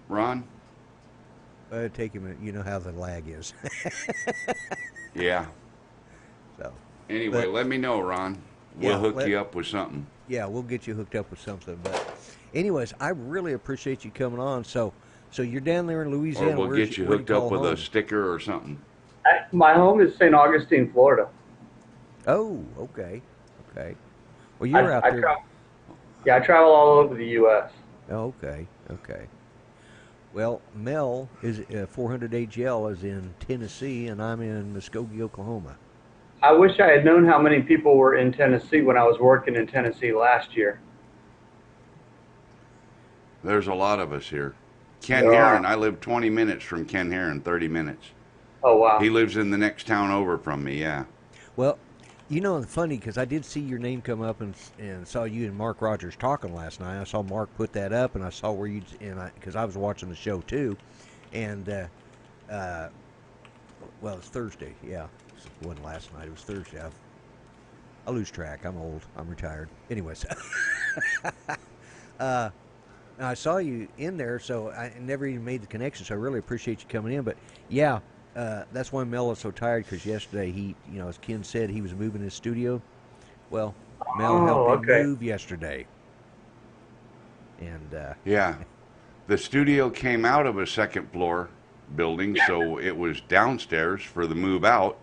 Ron? Take him. You know how the lag is. Yeah. So. Anyway, But- let me know, Ron. Yeah, We'll hook you up with something. Yeah, we'll get you hooked up with something. But, anyways, I really appreciate you coming on. So you're down there in Louisiana. Or we'll Where's- get you where do hooked up call with home? a sticker or something. My home is St. Augustine, Florida. Oh, okay. Well, you're out there. I travel all over the U.S. Oh, okay. Well, Mel is 400 AGL is in Tennessee, and I'm in Muskogee, Oklahoma. I wish I had known how many people were in Tennessee when I was working in Tennessee last year. There's a lot of us here. Ken There are. Heron, I live 20 minutes from Ken Heron, 30 minutes. Oh, wow. He lives in the next town over from me, yeah. Well, it's funny because I did see your name come up and saw you and Mark Rogers talking last night. I saw Mark put that up, and I saw where you because I was watching the show too, and well, it's Thursday. Yeah, it wasn't last night. It was Thursday. I lose track. I'm old. I'm retired. Anyways, I saw you in there, so I never even made the connection. So I really appreciate you coming in. But yeah. That's why Mel is so tired, because yesterday he, as Ken said, he was moving his studio. Well, Mel helped him move yesterday. And Yeah. The studio came out of a second floor building, so it was downstairs for the move out,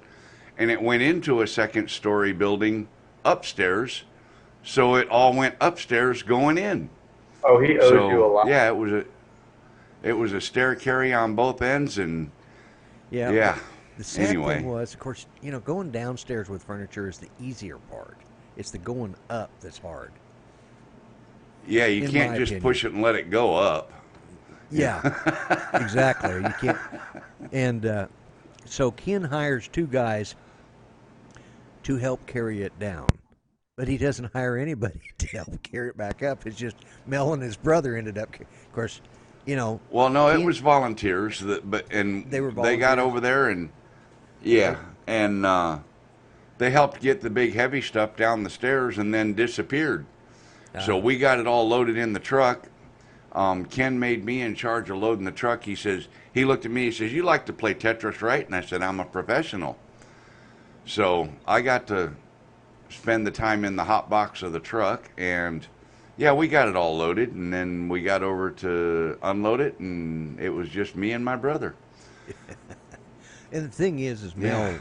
and it went into a second story building upstairs, so it all went upstairs going in. Oh, he owes you a lot. Yeah, it was a stair carry on both ends, and yeah. The sad Anyway. thing was, of course, going downstairs with furniture is the easier part. It's the going up that's hard. Yeah, you In can't my just opinion. push it and let it go up. Yeah, exactly. You can't. And so Ken hires two guys to help carry it down, but he doesn't hire anybody to help carry it back up. It's just Mel and his brother ended up. Of course, Well, no, it Ken- was volunteers that, They were they got volunteers? over there and they helped get the big heavy stuff down the stairs and then disappeared. So we got it all loaded in the truck. Ken made me in charge of loading the truck. He looked at me, he says, "You like to play Tetris, right?" And I said, "I'm a professional." So I got to spend the time in the hot box of the truck, and yeah, we got it all loaded, and then we got over to unload it, and it was just me and my brother. And the thing is Mel,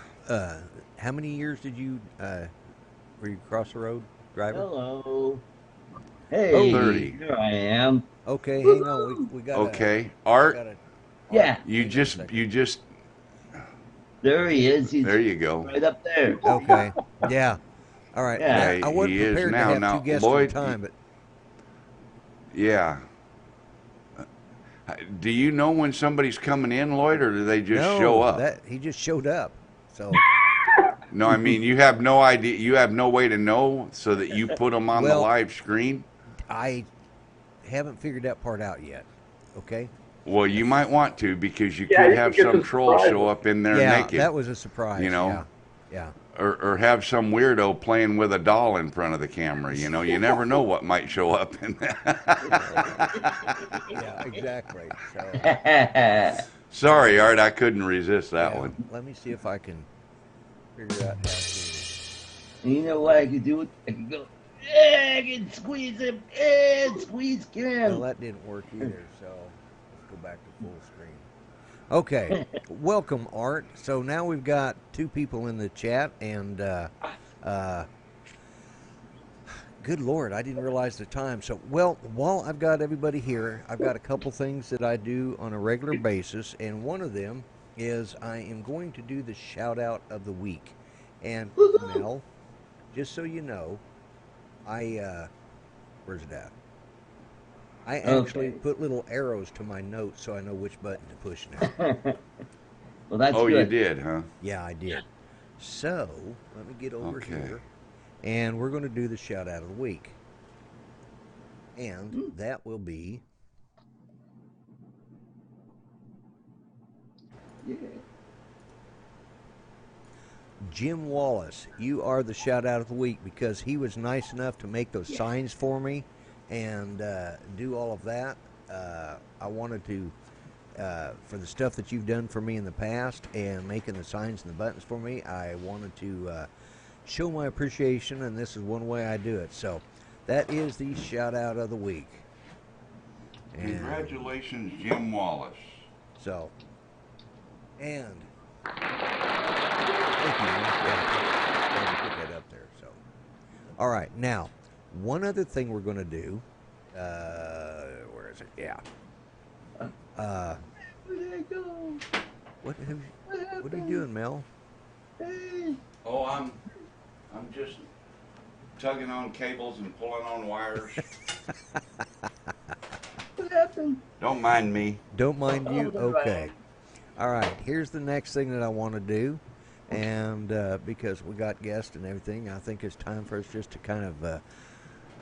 how many years did you were you across the road driving? Hello. Hey, 30. here I am. Okay, hang on. We got Okay, Art, Yeah, you just there he is. He's there you go. right up there. Okay. Yeah. All right. Yeah, I wasn't he is prepared now. to have Now, two guests Lloyd, at a time, but Yeah. Do you know when somebody's coming in, Lloyd, or do they just no, show up? That he just showed up. So No, I mean, you have no idea. You have no way to know so that you put them on the Well- live screen? I haven't figured that part out yet. Okay. Well, you might want to, because you Yeah, could you have could get some some troll surprises. show up in there Yeah, naked. that was a surprise. You know? Yeah. Or have some weirdo playing with a doll in front of the camera. You know, you never know what might show up in there. Yeah. Exactly. So, Sorry, Art, I couldn't resist that yeah, one. let me see if I can figure out how to. And you know what I could do? I could go, yeah, I can squeeze him, yeah, squeeze Well, Kim. that didn't work either. So let's go back to full screen. Okay, welcome, Art. So now we've got two people in the chat, and good Lord, I didn't realize the time. So, well, while I've got everybody here, I've got a couple things that I do on a regular basis, and one of them is I am going to do the shout out of the week. And Mel, just so you know, where's it at? I actually Okay. put little arrows to my notes so I know which button to push now. Well, that's Oh, you good. did, huh? Yeah, I did. So let me get over Okay. here, and we're going to do the shout out of the week, and that will be Yeah. Jim Wallace. You are the shout out of the week because he was nice enough to make those signs for me and do all of that. I wanted to, for the stuff that you've done for me in the past and making the signs and the buttons for me, I wanted to show my appreciation, and this is one way I do it. So that is the shout out of the week. And Congratulations, Jim Wallace. so, and thank you. Yeah, put that up there. So, all right. Now, one other thing we're going to do. Where is it? Yeah. Where did I go? What are you doing, Mel? Hey, Oh, I'm just tugging on cables and pulling on wires. what happened? Don't mind me. Don't mind you? Oh, all right. Okay. All right. Here's the next thing that I want to do. And because we got guests and everything, I think it's time for us just to kind of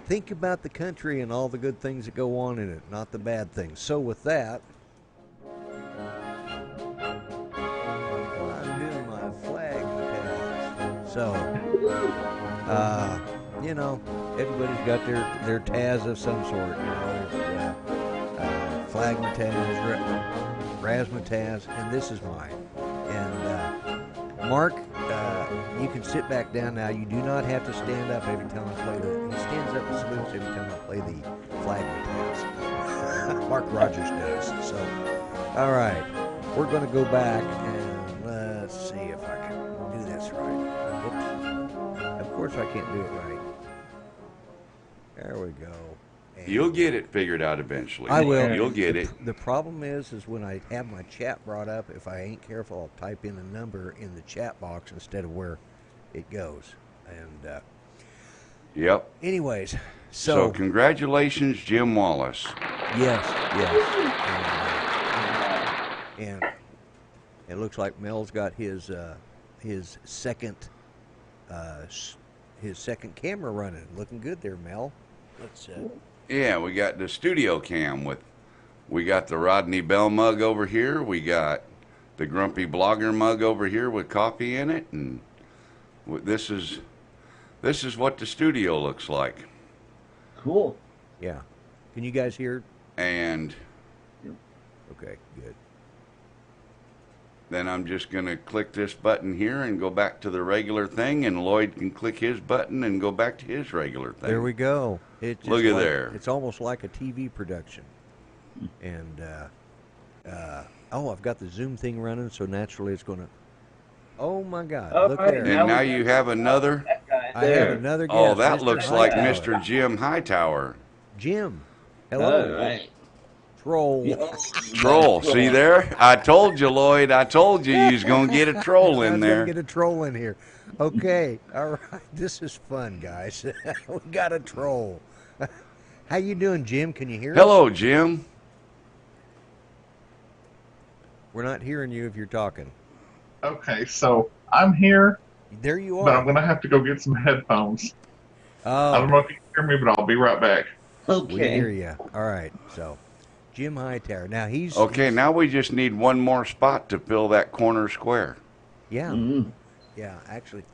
think about the country and all the good things that go on in it, not the bad things. So with that, I'm doing my flag Taz. So, you know, everybody's got their Taz of some sort. You know, there's flag Taz, razzmatazz, and this is mine. And Mark, you can sit back down now. You do not have to stand up every time I play the. He stands up and salutes every time I play the flag Taz. Mark Rogers does. So, all right, we're going to go back and let's see if I can do this right. Oops. Of course, I can't do it right. There we go. And You'll get it figured out eventually. I will. You'll get it. The problem is when I have my chat brought up, if I ain't careful, I'll type in a number in the chat box instead of where it goes. And Yep. anyways, So so congratulations, Jim Wallace. yes, and it looks like Mel's got his second camera running. Looking good there, Mel. Let's Yeah, we got the studio cam we got the Rodney Bell mug over here. We got the Grumpy Blogger mug over here with coffee in it, and this is what the studio looks like. Cool. yeah. Can you guys hear? And Okay, good. then I'm just gonna click this button here and go back to the regular thing, and Lloyd can click his button and go back to his regular thing. There we go. It's Look at there. It's almost like a TV production. And I've got the Zoom thing running, so naturally it's going to. Oh my God! All Look right, there. And now you have another. That guy I there. have another guest. Oh, that Mr. looks like Hightower. Mr. Jim Hightower. Jim. Hello, All right. troll. Troll. See there? I told you, Lloyd. I told you you was gonna get a troll I in was gonna there. get a troll in here. Okay, all right. This is fun, guys. We got a troll. How you doing, Jim? Can you hear us? Hello, Jim. We're not hearing you if you're talking. Okay, so I'm here, There you but I'm are. gonna have to go get some headphones. I don't Oh, know if you can hear me, but I'll be right back. we can hear Okay. you. All right. So, Jim Hightower. Now he's Okay, now we just need one more spot to fill that corner square. Yeah. Mhm. Yeah, actually,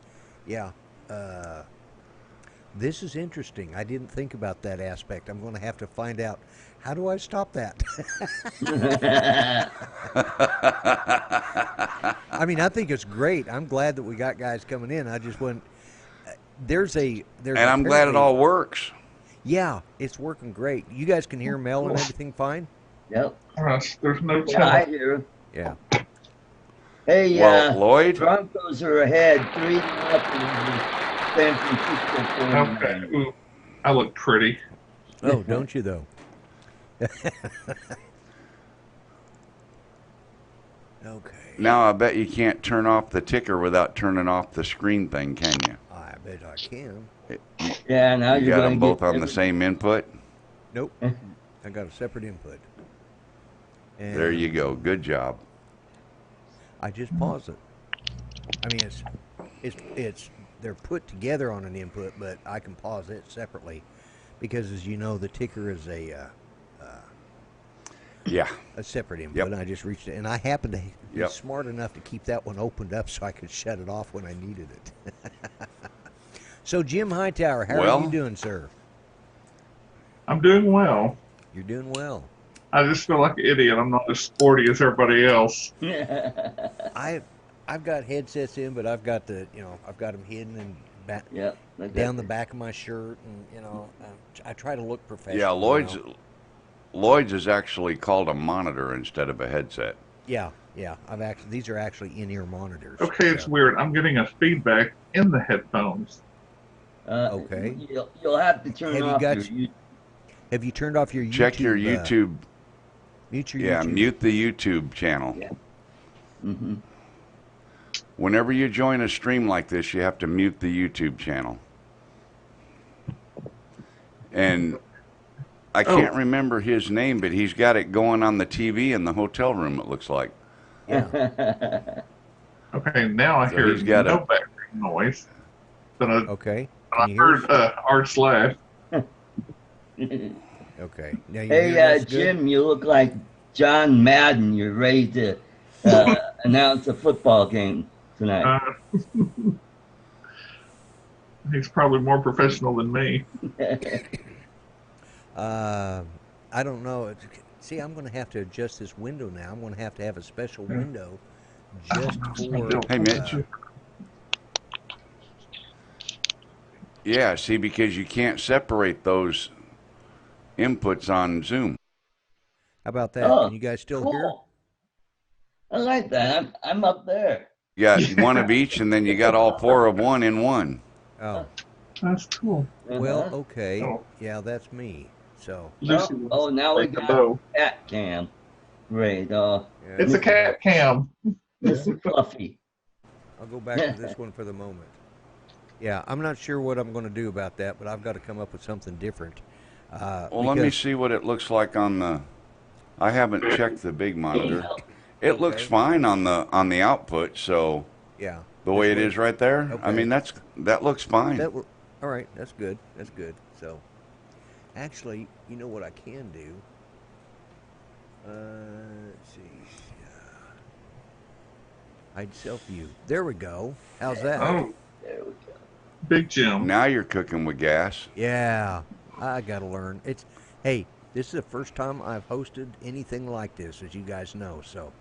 yeah. This is interesting. I didn't think about that aspect. I'm going to have to find out. How do I stop that? I mean, I think it's great. I'm glad that we got guys coming in. I just went. There's And I'm glad it apparently- all works. Yeah, it's working great. You guys can hear Mel and everything fine. Yep. There's no Yeah, I telling. hear. Yeah. Hey, Well, Lloyd, Broncos are ahead 3-0 in San Francisco. Okay, ooh, I look pretty. Oh, don't you though? Okay. Now I bet you can't turn off the ticker without turning off the screen thing, can you? I bet I can. Yeah, now You you're got going them to both get on the same input? Nope. I got a separate input. And There you go. Good job. I just pause it. I mean, it's they're put together on an input, but I can pause it separately because, as you know, the ticker is Yeah. a separate input. Yep. And I just reached it, and I happened to be Yep. smart enough to keep that one opened up so I could shut it off when I needed it. So, Jim Hightower, how are Well- you doing, sir? I'm doing well. You're doing well. I just feel like an idiot. I'm not as sporty as everybody else. I've got headsets in, but I've got I've got them hidden and Yep. like down that. the back of my shirt, and I try to look professional. Yeah, Lloyd's is actually called a monitor instead of a headset. Yeah. These are actually in-ear monitors. Okay, it's so- weird. I'm getting a feedback in the headphones. Okay. You'll have to turn Have you off got- your. Have you turned off your YouTube? Check your YouTube. Mute your Yeah, YouTube. mute the YouTube channel. Yeah. Mm-hmm. Whenever you join a stream like this, you have to mute the YouTube channel. And I can't remember his name, but he's got it going on the TV in the hotel room, it looks like. Yeah. Okay, now I So hear he's got no a- background noise. But Okay. I Can you hear heard us? Art's laugh. Okay. Now you Hey, hear us good? Jim, you look like John Madden. You're ready to announce a football game tonight. He's probably more professional than me. I don't know. See, I'm going to have to adjust this window now. I'm going to have a special window just for. Hey, Mitch. Yeah, see, because you can't separate those inputs on Zoom. How about that? Oh, Can you guys still cool. hear? I like that. I'm up there. You got one of each, and then you got all four of one in one. Oh, That's cool. well, Uh-huh. okay. Oh. Yeah, that's me. So, Lucy Oh, now we like the got bow. cat cam. Great. yeah, It's a cat cam. Mr. Fluffy. I'll go back to this one for the moment. Yeah, I'm not sure what I'm going to do about that, but I've got to come up with something different. Well, let me because- see what it looks like on the. I haven't checked the big monitor. It looks Okay. fine on the output. So Yeah. the way it is right there, I Okay. mean that looks fine. All right, that's good. That's good. So, actually, you know what I can do? Let's see. Hide self-view. There we go. How's that? Oh, There we go. Big Jim. Now you're cooking with gas. Yeah, I got to learn. Hey, this is the first time I've hosted anything like this, as you guys know. So,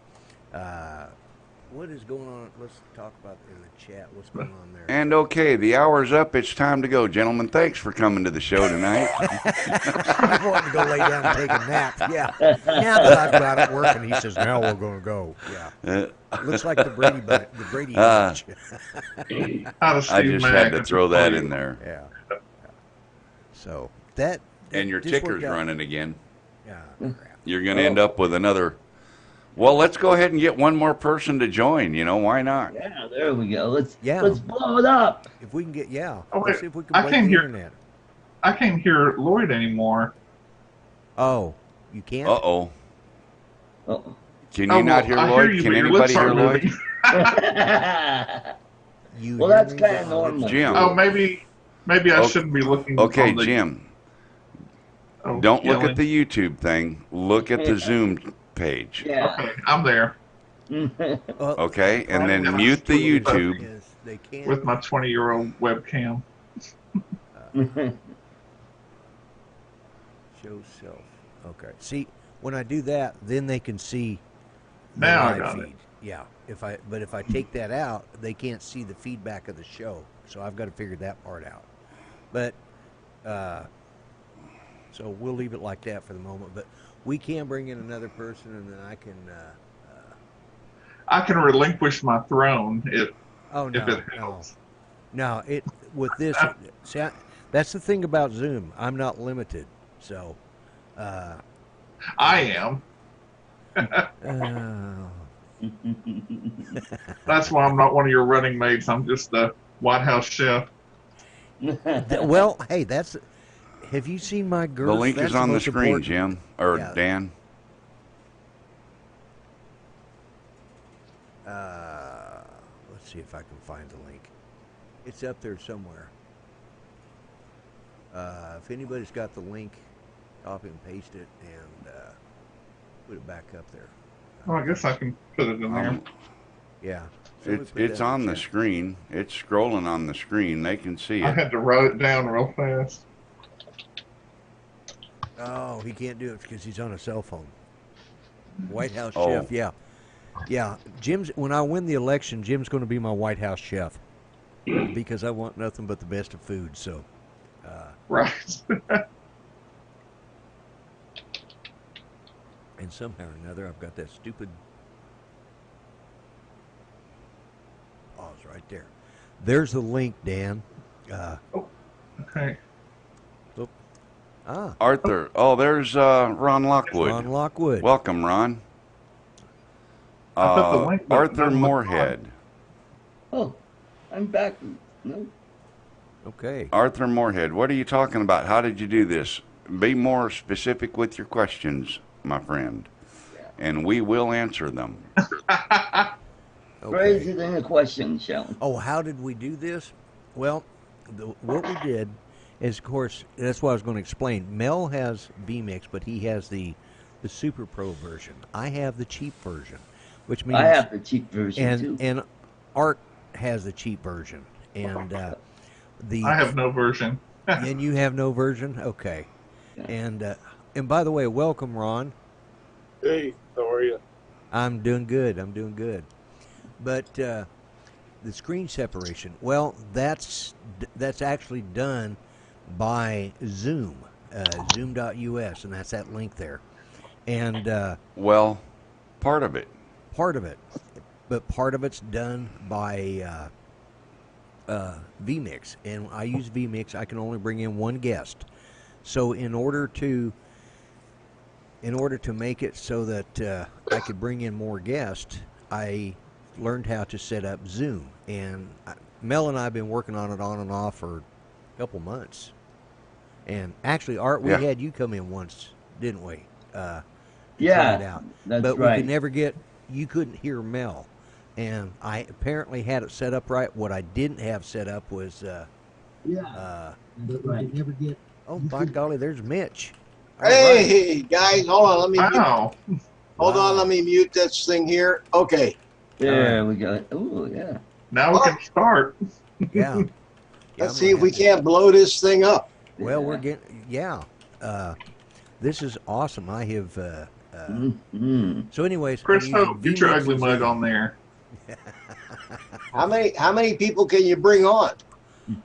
what is going on? Let's talk about in the chat. What's going on there? And okay, the hour's up. It's time to go, gentlemen. Thanks for coming to the show tonight. I'm wanting to go lay down and take a nap. Yeah. Now that I've got it working, he says, now we're going to go. Yeah. Looks like the Brady bunch. Out of I Steve just Mack, had to that's throw that funny. in there. Yeah. So that And your just ticker's worked out. running again. Yeah. Crap. You're going to end up with another. Well, let's go ahead and get one more person to join. Why not? Yeah, there we go. Let's Yeah. blow it up. If we can get, Oh, let's wait. see if we can I break can't the hear- internet. I can't hear Lloyd anymore. Oh, you can't? Uh-oh. Oh. Can you not hear I Lloyd? you, Can but your anybody lips hear aren't Lloyd? moving. You Well, hear that's me? kinda It's normal. Jim. Oh, maybe I Okay. shouldn't be looking. Okay, on the, Jim. oh, Don't look yelling. at the YouTube thing. Look at the Zoom page. Yeah. Okay, I'm there Oh, Okay? And then Problem mute the is- YouTube. yes, they can't. with my 20-year-old webcam. Show self. Okay. See, when I do that, then they can see the Now I live got feed. it. Yeah. If I take that out, they can't see the feedback of the show. So I've got to figure that part out. But so we'll leave it like that for the moment. But we can bring in another person, and then I can. I can relinquish my throne if Oh no, if it no, helps. no! It with this. See, that's the thing about Zoom. I'm not limited. So. I am. Uh, That's why I'm not one of your running mates. I'm just the White House chef. Well, hey, that's. Have you seen my girth? The link That's is on the most screen, important. Jim or Yeah. Dan. Let's see if I can find the link. It's up there somewhere. If anybody's got the link, copy and paste it and put it back up there. Well, I guess I can put it in there. Yeah. Somebody It's put it it's down in on the chat. screen. It's scrolling on the screen. They can see I it. had to write it down real fast. Oh, he can't do it because he's on a cell phone. White House Oh. chef, yeah. Yeah, Jim's. When I win the election, Jim's going to be my White House chef because I want nothing but the best of food. So, Right. and somehow or another, I've got that stupid. Oh, it's right there. There's the link, Dan. Okay. Arthur. Oh, there's Ron Lockwood. Ron Lockwood. Welcome, Ron. I put the link, but it Arthur doesn't look Moorhead. Oh, I'm back. No. Okay. Arthur Moorhead, what are you talking about? How did you do this? Be more specific with your questions, my friend, and we will answer them. Phrase it in a question, Sean. Oh, how did we do this? Well, what we did is, of course, that's what I was going to explain. Mel has VMix, but he has the Super Pro version. I have the cheap version, which means I have the cheap version too. and Art has the cheap version, and I have no version. and you have no version. Okay, and by the way, welcome, Ron. Hey, how are you? I'm doing good. I'm doing good. But the screen separation, well, that's actually done by Zoom, zoom.us, and that's that link there. And Well, part of it. part of it, but part of it's done by vMix, and I use vMix. I can only bring in one guest, so in order to make it so that I could bring in more guests, I learned how to set up Zoom, and Mel and I have been working on it on and off for a couple months. And actually, Art, we Yeah. had you come in once, didn't we? To Yeah, try it out. that's but we right. could never get. You couldn't hear Mel, and I apparently had it set up right. What I didn't have set up was. But we could never get. Oh, by golly, there's Mitch. All right. Hey, guys, hold on. Wow. Hold on. Wow. Let me mute this thing here. Okay. There we go. Oh, yeah. Now we can start. Yeah. Let's see if we can't blow this thing up. Well, we're getting. Yeah. This is awesome. I have. So, anyways, Chris, I'm using get your vMix ugly and mug Zoom. on there. How many people can you bring on?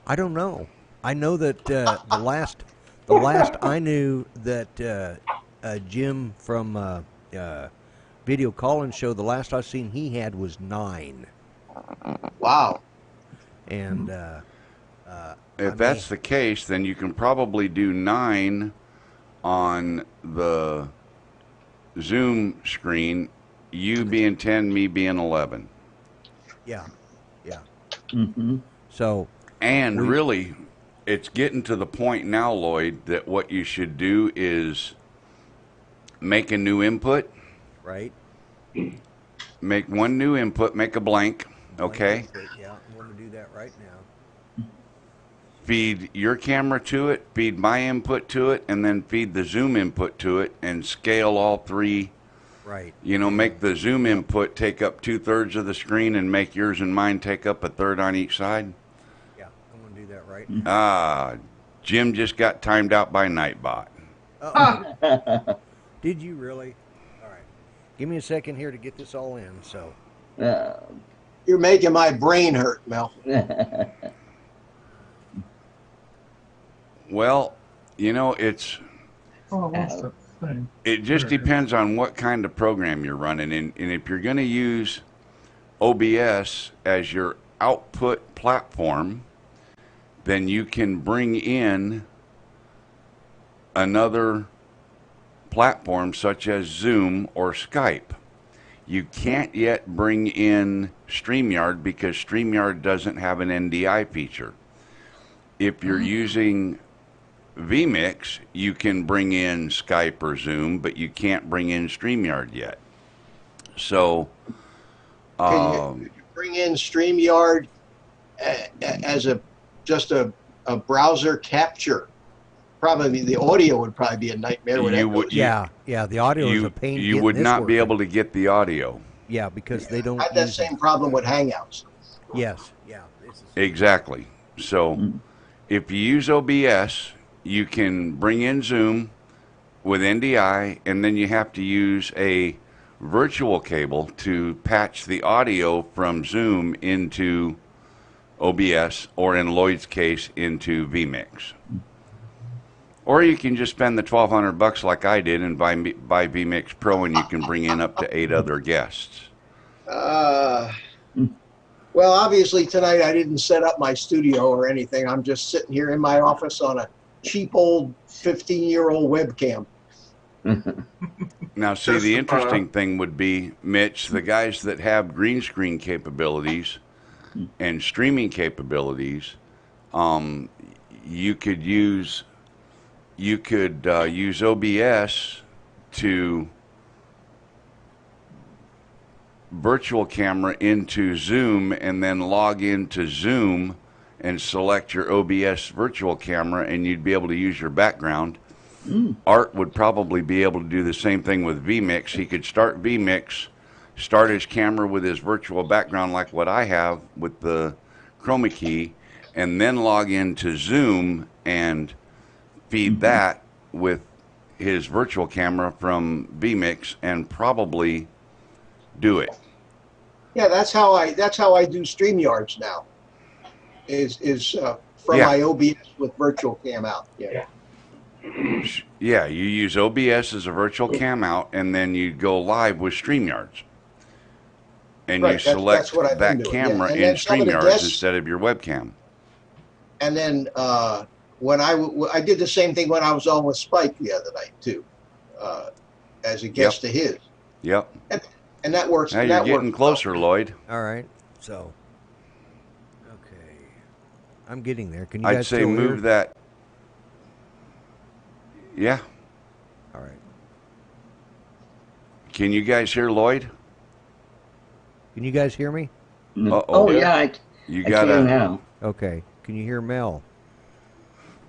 I don't know. I know that the last I knew that Jim from Video Call-In Show, the last I seen he had was 9, Wow. and If that's the case, then you can probably do 9 on the Zoom screen, you being 10, me being 11. yeah. Mm-hmm. So And really, it's getting to the point now, Lloyd, that what you should do is make a new input, right. make one new input, make a blank, okay? Yeah, I'm going to do that right now. Feed your camera to it, feed my input to it, and then feed the Zoom input to it, and scale all three. Right. You know, make the Zoom input take up 2/3 of the screen and make yours and mine take up 1/3 on each side. Yeah, I'm going to do that right Mm-hmm. now. Jim just got timed out by Nightbot. Did you really? All right. Give me a second here to get this all in. So. You're making my brain hurt, Mel. Well, you know, Oh, what's that thing? it just depends on what kind of program you're running. And if you're going to use OBS as your output platform, then you can bring in another platform such as Zoom or Skype. You can't yet bring in StreamYard because StreamYard doesn't have an NDI feature. If you're using vMix, you can bring in Skype or Zoom, but you can't bring in StreamYard yet. So, Can you bring in StreamYard as just a browser capture? Probably the audio would probably be a nightmare with that. Yeah, the audio is a pain. You getting would this not be working. able to get the audio. Yeah, because they don't. I had that use same it. problem with Hangouts. Yes, yeah. This is, Exactly. So, if you use OBS, you can bring in Zoom with NDI, and then you have to use a virtual cable to patch the audio from Zoom into OBS, or in Lloyd's case, into vMix. Or you can just spend the $1,200 like I did and buy vMix Pro, and you can bring in up to 8 other guests. Well, obviously tonight I didn't set up my studio or anything. I'm just sitting here in my office on a cheap old 15-year-old webcam. Now, see, the interesting thing would be, Mitch, the guys that have green screen capabilities and streaming capabilities, you could use OBS to virtual camera into Zoom and then log into Zoom and select your OBS virtual camera, and you'd be able to use your background. Art would probably be able to do the same thing with vMix. He could start vMix, start his camera with his virtual background like what I have with the chroma key, and then log into Zoom and feed that with his virtual camera from vMix and probably do it. Yeah, that's how I do StreamYards now. Is from my OBS with virtual cam out. Yeah. Yeah, you use OBS as a virtual cam out, and then you go live with StreamYards. And Right, you select what I've been that doing, camera And in then some of the StreamYards guests- instead of your webcam. And then when I did the same thing when I was on with Spike the other night too, as a guest to his. Yep. And that works. Now and you're that getting works closer, well. Lloyd. all right. So, okay, I'm getting there. Can you I'd guys say still move hear? that. Yeah. All right. Can you guys hear Lloyd? Can you guys hear me? Uh-oh. Oh, yeah, You I can gotta. now. Okay. Can you hear Mel?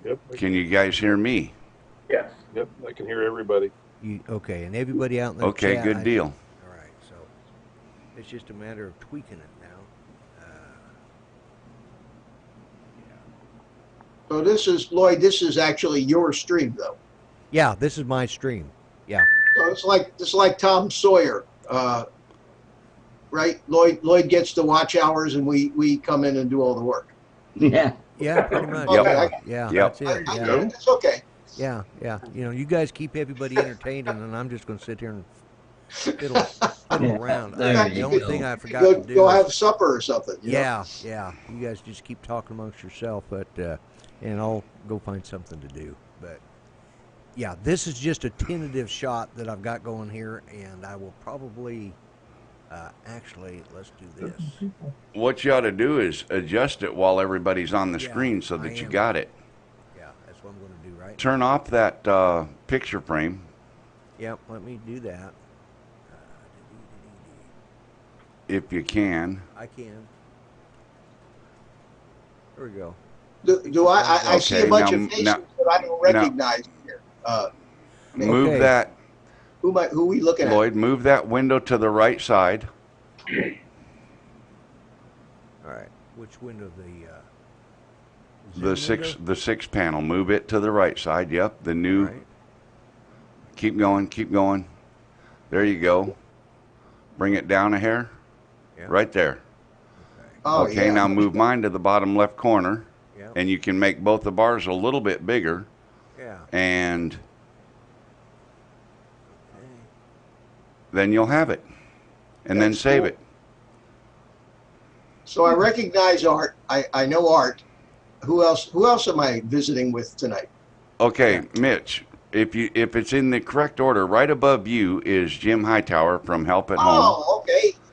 Yep. Can you guys hear me? Yes. Yep. I can hear everybody. Okay, and everybody out in the Okay, chat. good deal. All right, so it's just a matter of tweaking it now. So this is Lloyd. This is actually your stream though. Yeah, this is my stream. Yeah. So it's like Tom Sawyer, right? Lloyd gets the watch hours, and we come in and do all the work. Yeah. Yeah, pretty much. Yep. Yeah, yeah, Yep. that's it. I Yeah. get it. It's okay. Yeah, yeah. You know, you guys keep everybody entertained, and then I'm just going to sit here and fiddle around. There The you only go. thing I forgot Go to do. go is- have supper or something. you know? Yeah, yeah. You guys just keep talking amongst yourself, but and I'll go find something to do. But yeah, this is just a tentative shot that I've got going here, and I will probably actually let's do this. What you ought to do is adjust it while everybody's on the Yeah, screen so I that you am. got it. Yeah, that's what I'm going to do, right? Turn off that picture frame. Yep, let me do that. If you can. I can. There we go. Do I see a Okay, bunch now- of faces now- that I don't recognize here. Move Okay. that, Who we looking at? Lloyd, move that window to the right side. All right. Which window? The six panel. Move it to the right side. Yep. The new. Right. Keep going. Keep going. There you go. Bring it down a hair. Yeah. Right there. Oh, Okay. yeah. Now move mine to the bottom left corner, Yeah. and you can make both the bars a little bit bigger, Yeah. and Okay. then you'll have it, and then That's save cool. it. So I recognize Art. I know Art. Who else am I visiting with tonight? Okay, Mitch. If it's in the correct order, right above you is Jim Hightower from Help at Home. Oh,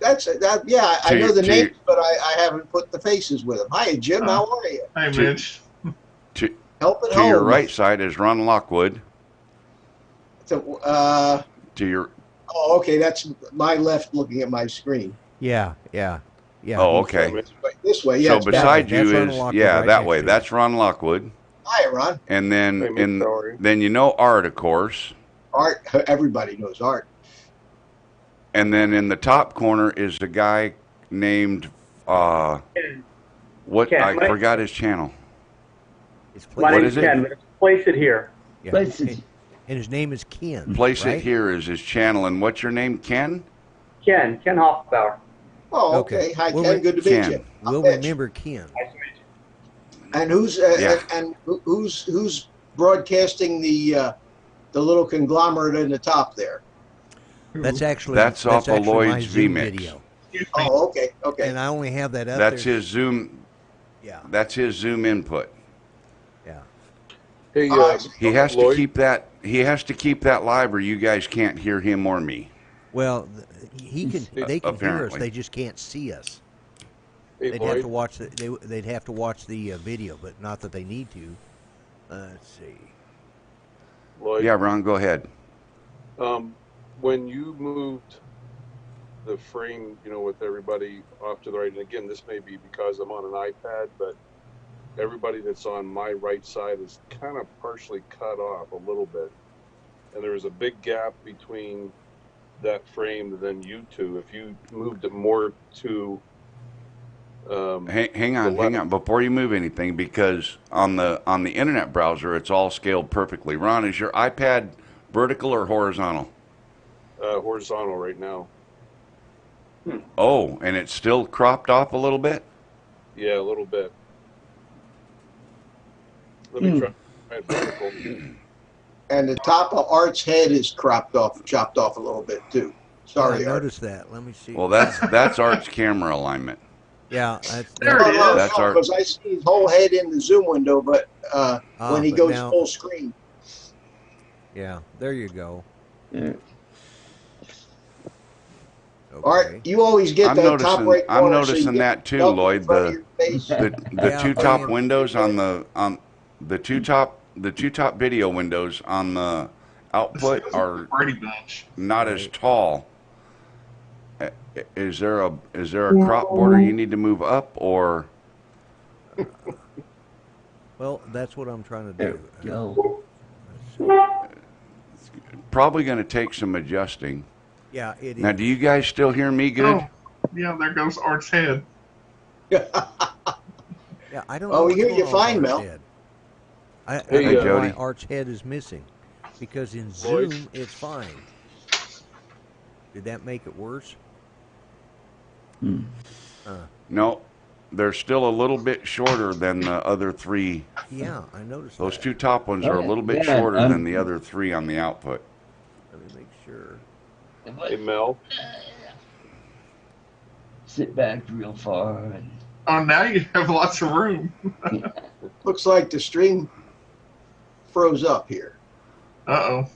Yeah, I know the to- names, but I haven't put the faces with them. Hi, Jim. How are you? Hey, To- Mitch. Help at To home. your right side is Ron Lockwood. To, To your oh, okay. That's my left looking at my screen. Yeah. oh, he's- okay. This way, yeah. So it's back. beside That's you Ron is Lockwood yeah right that next way. to you. That's Ron Lockwood, Hi, Ron. and then Hey, Mitch, how are you? then you know Art, of course, Art. Everybody knows Art. and then in the top corner is a guy named what Ken, I my- forgot his channel. It's My What name's is it? Ken, but it's Place It Here. Yeah. Place it. And his name is Ken. Place right? It Here is his channel, and what's your name, Ken? Ken Hoffbauer. Oh, Okay. okay. Hi, Well, Ken. Good to meet Ken. you. I'm We'll Mitch. remember Ken. Nice to meet you. And who's Yeah. and who's broadcasting the little conglomerate in the top there? That's actually That's off of actually my Lloyd's Zoom vMix. video, Excuse me. Oh, okay, okay. and I only have that up That's there. his Zoom. Yeah. That's his Zoom input. Hey, He has to Lloyd? keep that. He has to keep that live, or you guys can't hear him or me. Well, he can. They can hear us. Apparently. They just can't see us. Hey, They'd Lloyd? have to watch they'd have to watch the video, but not that they need to. Let's see. Lloyd, Yeah, Ron, go ahead. when you moved the frame, with everybody off to the right, and again, this may be because I'm on an iPad, but everybody that's on my right side is kind of partially cut off a little bit. And there was a big gap between that frame and then you two. If you moved it more to Hang on. Before you move anything, because on the internet browser, it's all scaled perfectly. Ron, is your iPad vertical or horizontal? horizontal right now. Oh, and it's still cropped off a little bit? Yeah, a little bit. Let me try it vertical. And the top of Art's head is chopped off a little bit too. Sorry, I Art. noticed that. Let me see. Well, that's Art's camera alignment. yeah. That's, There it is. That's Art. Because I see his whole head in the Zoom window, but when he but goes now- full screen, Yeah. There you go. Yeah. Okay. Art, you always get I'm that top right corner. I'm so you noticing get that too, double in Lloyd. front of your face. The Yeah, two I top am. windows on the two top video windows on the output are Brady Bunch. not as tall. Is there a crop border you need to move up, or Well, that's what I'm trying to There do. we go. probably going to take some adjusting? Yeah, it is. Now, do you guys still hear me good? Oh, yeah, there goes Art's head. Yeah, I don't Oh, know. we what's hear going you on with fine, Art's Mel. head. I Hey, don't know why Jody. Art's head is missing, because in Lloyd. Zoom it's fine. Did that make it worse? Hmm. No, they're still a little bit shorter than the other three. Yeah, I noticed Those that. two top ones are a little bit Yeah, shorter than the other three on the output. Let me make sure. Hey, Mel. Sit back real far. And, Oh, now you have lots of room. Looks like the stream froze up here. Uh-oh.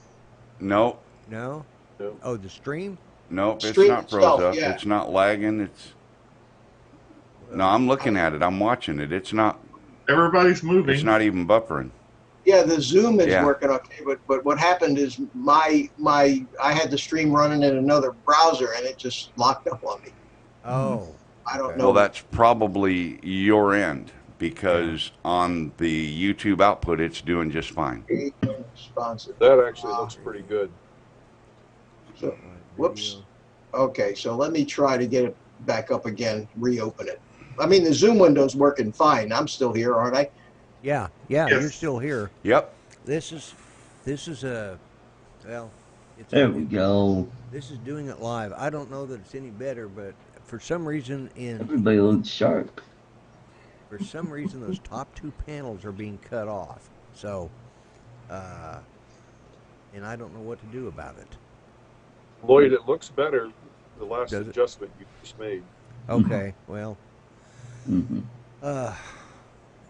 No, No? No. Oh, the stream? nope, it's Stream not froze itself, up. yeah. It's not lagging. It's no, I'm looking at it. I'm watching it. It's not. Everybody's moving. It's not even buffering. Yeah, the Zoom is Yeah. working okay, but what happened is I had the stream running in another browser and it just locked up on me. Oh. I don't Okay. know. Well, that's probably your end, because on the YouTube output, it's doing just fine. Responsive. That actually looks pretty good. So, Right, whoops. video. Okay, so let me try to get it back up again, reopen it. I mean, the Zoom window's working fine. I'm still here, aren't I? Yeah, Yes. you're still here. Yep. This is a well, it's there we go. This is doing it live. I don't know that it's any better, but for some reason Everybody looks sharp. those top two panels are being cut off. So and I don't know what to do about it. Lloyd, it looks better, the last Does it? adjustment you just made. Okay, well, Hmm.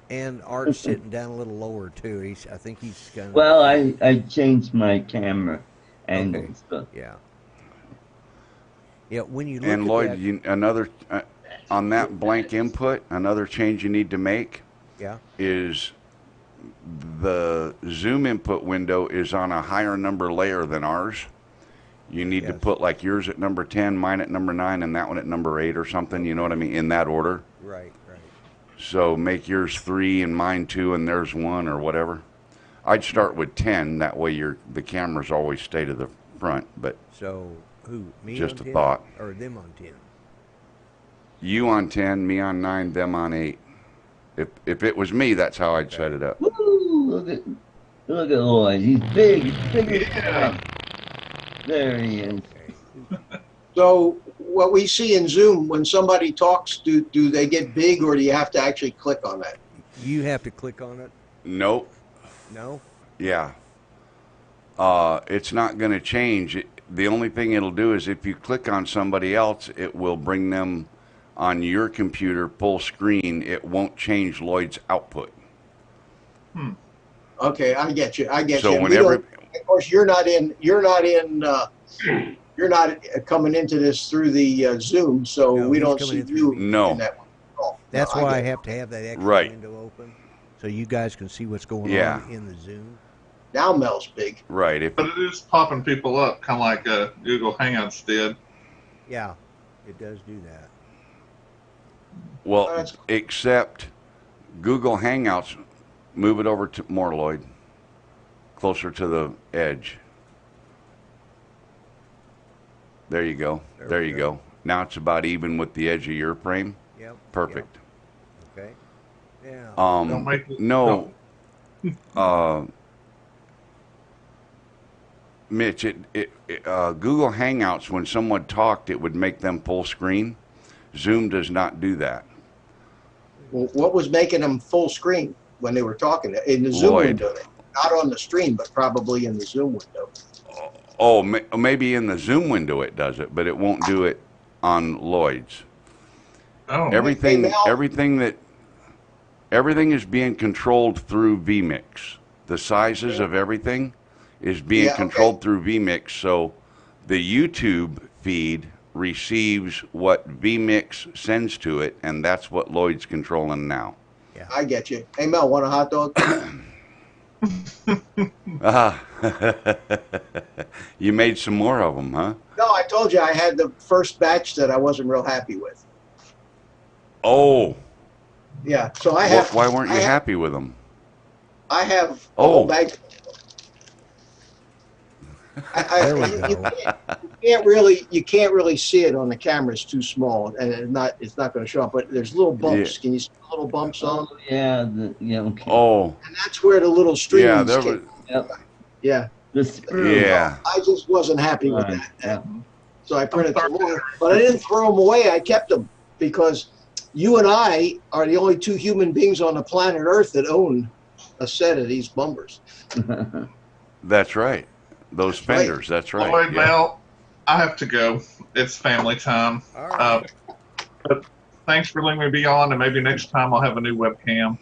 and Art's sitting down a little lower too. I think he's kind of Well, I changed my camera angles, but yeah. Yeah, when you look And at Lloyd, that, another on that blank input, another change you need to make yeah, is the zoom input window is on a higher number layer than ours. You need to Yes. put like yours at number 10, mine at number 9, and that one at number 8 or something. You know what I mean? In that order. right, right. So make yours 3 and mine 2 and theirs 1 or whatever. I'd start with 10. That way the cameras always stay to the front. But So who? Me Just on a 10 thought. or them on 10? you on 10, me on 9, them on 8. If it was me, that's how I'd set it up. Woo! Look at Lloyd. He's big. He's bigger than There he is. So what we see in Zoom, when somebody talks, do they get big, or do you have to actually click on that? You have to click on it. Nope. No. Yeah. It's not going to change. The only thing it'll do is if you click on somebody else, it will bring them on your computer full screen. It won't change Lloyd's output. Okay, I get you. I get So you. And whenever, of course, you're not coming into this through the Zoom, so No, we he's don't coming see in through you the- No. in that one at all. That's No, why I get it. have to have that extra Right. window open, so you guys can see what's going Yeah. on in the Zoom. Now Mel's big. right, if But it is popping people up, kind of like Google Hangouts did. Yeah, it does do that. well, That's- except Google Hangouts, move it over to more, Lloyd, closer to the edge. There you go. There There we you go. go. Now it's about even with the edge of your frame. Yep. Perfect. Yep. Okay. Yeah. Don't make it. No. Mitch, Google Hangouts, when someone talked, it would make them full screen. Zoom does not do that. Well, what was making them full screen when they were talking in the Zoom Lloyd. window? Not on the stream, but probably in the Zoom window. Oh, maybe in the Zoom window it does it, but it won't do it on Lloyd's. Oh, Everything, Mel. everything is being controlled through vMix. The sizes of everything is being Yeah, okay. controlled through vMix. So the YouTube feed receives what vMix sends to it, and that's what Lloyd's controlling now. I get you. Hey Mel, want a hot dog? Ah, you made some more of them, huh? No, I told you I had the first batch that I wasn't real happy with. Oh, Yeah, so I have. why weren't you I have- happy with them? I have a Oh. whole bag. There we You can't really see it on the camera. It's too small, and it's not going to show up. But there's little bumps. Yeah. Can you see the little bumps on? Oh, yeah. Yeah, okay. Oh, And that's where the little streams yeah, there was, came. Yep. Yeah, The screw. yeah. I just wasn't happy with Right, that. yeah. So I printed some more, but I didn't throw them away. I kept them because you and I are the only two human beings on the planet Earth that own a set of these bumpers. That's right. Those That's right. fenders, that's right. Lloyd, yeah. Mel, I have to go. It's family time. All right. But thanks for letting me be on, and maybe next time I'll have a new webcam.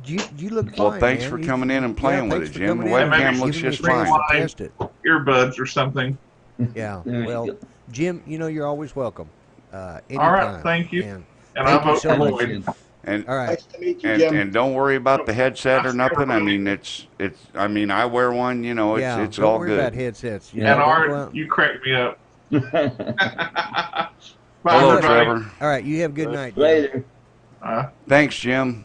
You look fine. Well, thanks man. for You- coming in and playing with thanks it, for Jim. The coming in and webcam giving looks giving me just a chance fine. to test it. Earbuds or something. Yeah. There you Well, go. Jim, you're always welcome. Anytime. All right, thank you. And, And Thank I you vote so for much. Lloyd. And all right. Nice to meet you, Jim. and don't worry about the headset or nothing. I mean, it's. I mean, I wear one. You know, Yeah. it's don't all worry about good. headsets. Yeah. And don't go Art, out- you cracked me up. Bye, Hello, everybody. Trevor. All right. You have a good night. Jim. Later. Thanks, Jim.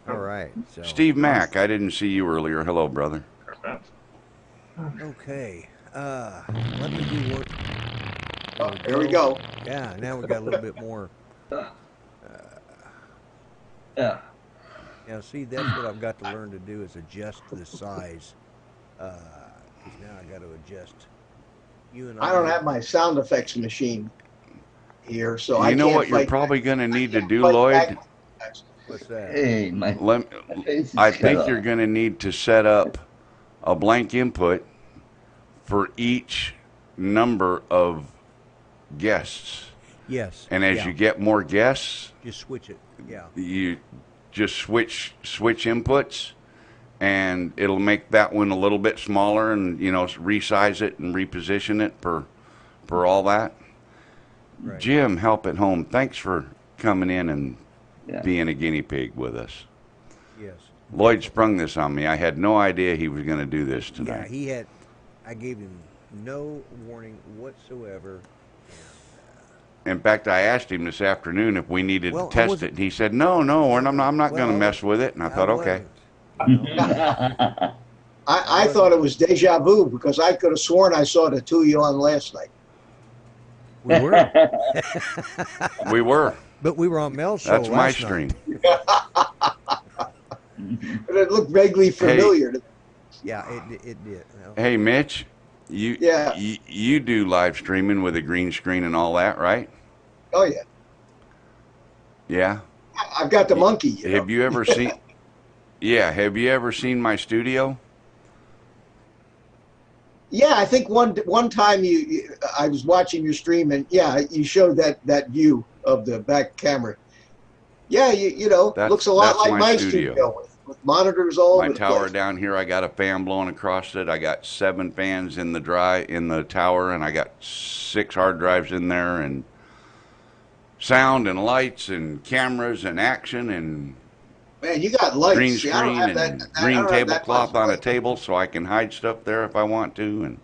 All right. So. Steve Mack, I didn't see you earlier. Hello, brother. Okay. Let me do what. Oh, here we go. Yeah. Now we got a little bit more. Yeah. Now, see, that's what I've got to learn to do is adjust the size. 'Cause now I got to adjust. You and I don't have my sound effects machine here, so I You know can't what you're fight probably back. going to need to can't do, fight Lloyd? back. What's that? Hey, my face is I cut think off. you're going to need to set up a blank input for each number of guests. Yes. And as yeah. you get more guests, just switch it. Yeah. you just switch inputs, and it'll make that one a little bit smaller, and resize it and reposition it for all that. Right. Jim, help at home. Thanks for coming in and Yeah. being a guinea pig with us. Yes. Lloyd sprung this on me. I had no idea he was going to do this Yeah, tonight. I gave him no warning whatsoever. In fact, I asked him this afternoon if we needed Well, to I test wasn't- it, and he said, "No, I'm not going to Well, mess with it." And I thought, okay. wasn't, you know. I thought it was deja vu because I could have sworn I saw the two of you on last night. We were, We were. but we were on Mel's show That's my last stream. night. But it looked vaguely familiar. Yeah, it did. Well, Hey, Mitch, you Yeah. you do live streaming with a green screen and all that, right? Oh yeah, Yeah. I've got the monkey. You know? Have you ever seen? Yeah. Have you ever seen my studio? Yeah, I think one time I was watching your stream and yeah, you showed that view of the back camera. Yeah, you know, looks a lot that's like my studio. studio with monitors all My over the tower place. down here, I got a fan blowing across it. I got 7 fans in the tower, and I got 6 hard drives in there, and sound and lights and cameras and action and Man, you got lights. green See, I don't screen have that. and I green don't have that tablecloth much on a light. table so I can hide stuff there if I want to, and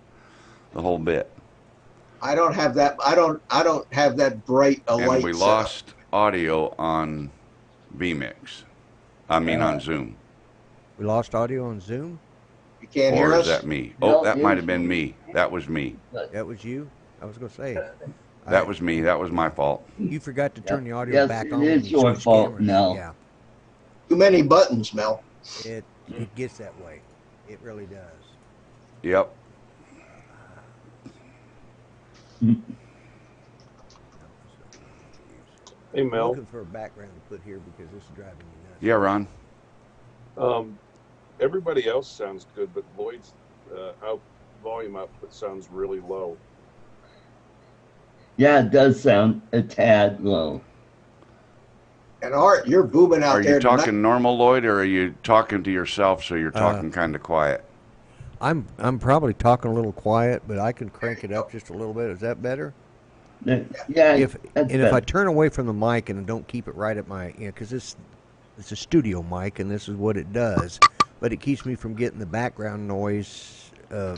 the whole bit. I don't have that. I don't have that bright a And light. we setup. lost audio on vMix. I mean on Zoom. we lost audio on Zoom. You can't hear Or us. is that me? No, Oh, that it might is have been me. That was me. That was you. I was going to say. That was me. That was my fault. You forgot to turn the audio Yes, back it on. is when you your switched fault, cameras. Mel. Yeah, Too many buttons, Mel. it gets that way. It really does. Yep. Hey, I'm Mel. looking for a background to put here because this is driving me nuts. Yeah, Ron. Everybody else sounds good, but Lloyd's volume output sounds really low. Yeah, it does sound a tad low. And Art, you're booming out Are there you tonight. talking normal, Lloyd, or are you talking to yourself so you're talking kind of quiet? I'm probably talking a little quiet, but I can crank it up just a little bit. Is that better? Yeah, If that's and if I better. turn away from the mic and don't keep it right at my, because it's a studio mic and this is what it does, but it keeps me from getting the background noise,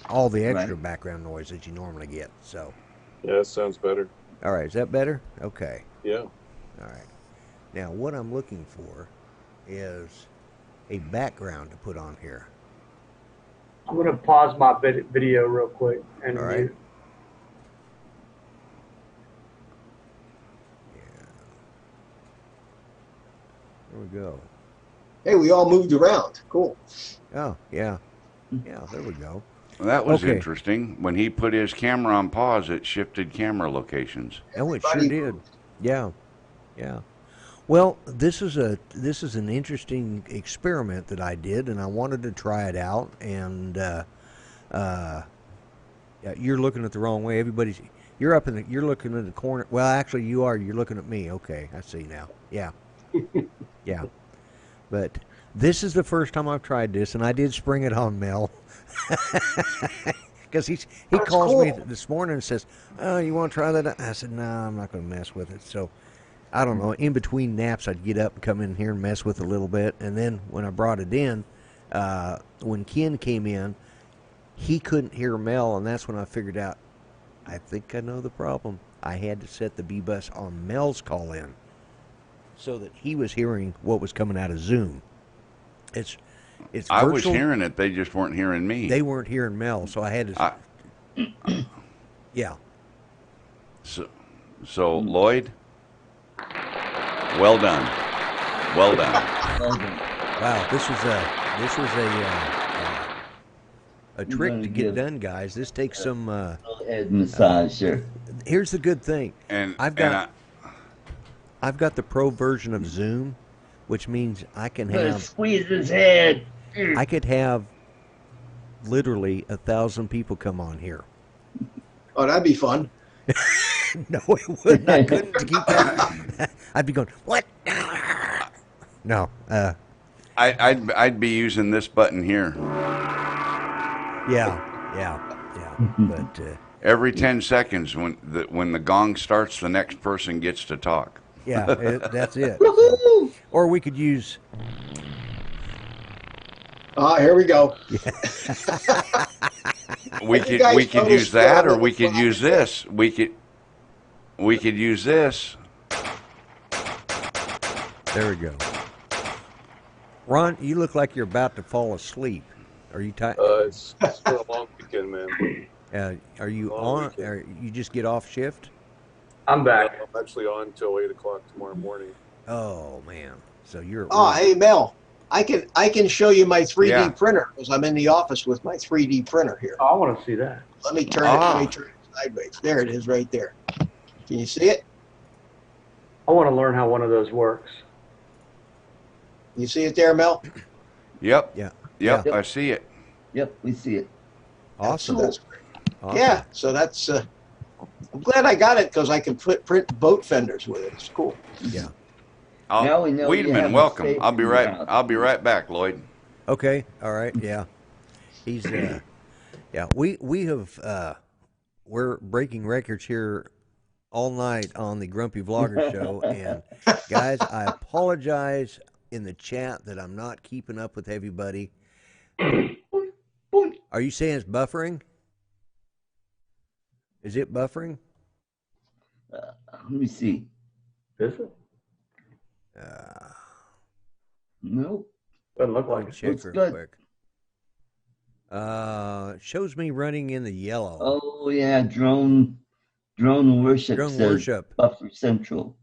all the extra Right. background noise that you normally get. So, Yeah, that sounds better. all right, is that better? Okay, Yeah. all right. Now, what I'm looking for is a background to put on here. I'm gonna pause my video real quick and All right. mute. There we go. Hey, we all moved around. Cool. Oh, yeah. Yeah, there we go. Well, that was Okay. interesting. When he put his camera on pause, it shifted camera locations. Oh, it sure Everybody did. moved. Yeah, yeah. Well, this is an interesting experiment that I did, and I wanted to try it out. And yeah, you're looking at the wrong way. You're looking at the corner. Well, actually, you are. You're looking at me. Okay, I see now. Yeah, yeah. But this is the first time I've tried this, and I did spring it on Mel. Because he That's calls me cool. this morning and says, "Oh, you want to try that?" I said, "No, I'm not going to mess with it." So, I don't know. In between naps, I'd get up and come in here and mess with it a little bit. And then when I brought it in, when Ken came in, he couldn't hear Mel, and that's when I figured out, I think I know the problem. I had to set the B-bus on Mel's call in so that he was hearing what was coming out of Zoom. It's I was virtual- hearing it. They just weren't hearing me. They weren't hearing Mel, so I had to. Yeah. So Lloyd, well done. Well done. Wow, this was a trick gonna to get give- done, guys. This takes some. Head massager. Here's the good thing. And I've got the pro version of Zoom, which means I can Gonna have. squeeze his head. I could have literally 1,000 people come on here. Oh, that'd be fun. No, it wouldn't. I couldn't keep that. I'd be going, what? No. I'd be using this button here. Yeah. But Every 10 seconds, when the gong starts, the next person gets to talk. Yeah, that's it. Woohoo! Or we could use. Here we go. We Have you could guys noticed use that, or I'm we in could the use this. We could use this. There we go. Ron, you look like you're about to fall asleep. Are you tired? It's been a long weekend, man. Are you long on? weekend. Or you just get off shift? I'm back. I'm actually on until 8 o'clock tomorrow morning. Oh man, so you're. Oh, hey Mel, I can show you my 3D Yeah. printer because I'm in the office with my 3D printer here. Oh, I want to see that. Let me turn it. Let me turn it sideways. There it is, right there. Can you see it? I want to learn how one of those works. You see it there, Mel? Yep. Yeah. Yep. Yeah. I see it. Yep, we see it. Awesome. That's great. Awesome. Yeah. So that's. I'm glad I got it because I can print boat fenders with it. It's cool. Yeah. Now we know you have Weedman, a welcome. safe I'll be in your right. house. I'll be right back, Lloyd. Okay. All right. Yeah. He's. Yeah. We have. We're breaking records here all night on the Grumpy Vlogger Show, and guys, I apologize in the chat that I'm not keeping up with everybody. Are you saying it's buffering? Is it buffering? Let me see. Is it? Nope. Doesn't look I'll like it. check Looks real good. quick. Shows me running in the yellow. Oh yeah, drone worship Drone says worship. Buffer Central.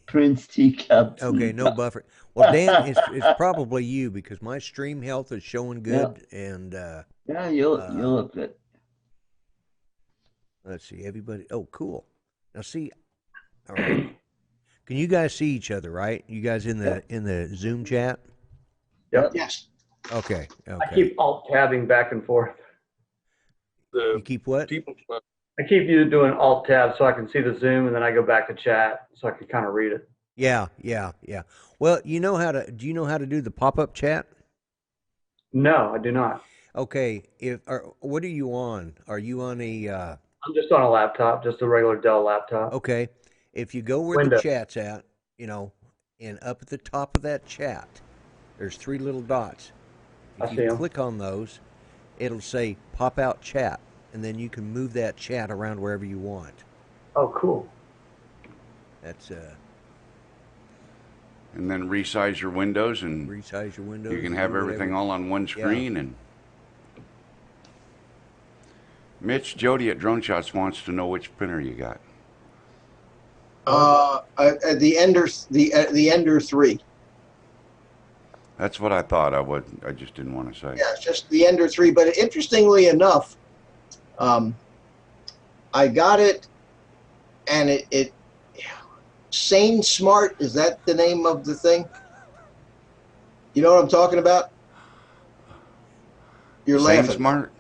Prince Teacups. Okay, no buffer. Well, Dan, it's probably you because my stream health is showing good, and Yeah, you'll look good. let's see, everybody. Oh, cool. Now see, all right. Can you guys see each other? Right? You guys in the Zoom chat? Yep. Yes. Okay. I Okay. keep alt tabbing back and forth. You The keep what? people, I keep you doing alt tab so I can see the Zoom, and then I go back to chat so I can kind of read it. Yeah. Well, you know how to. Do you know how to do the pop-up chat? No, I do not. Okay. What are you on? Are you on a? I'm just on a laptop, just a regular Dell laptop. Okay. If you go where Window. the chat's at, and up at the top of that chat, there's 3 little dots. I If see you 'em. click on those, it'll say pop out chat, and then you can move that chat around wherever you want. Oh, cool. That's And then resize your windows, and resize your windows. you can and have do everything whatever. all on one screen. And Mitch Jody at Drone Shots wants to know which printer you got. The Ender 3. That's what I thought. I just didn't want to say. Yeah, it's just the Ender 3. But interestingly enough, I got it, and it Sane Smart, is that the name of the thing? You know what I'm talking about? You're Sane laughing. Smart.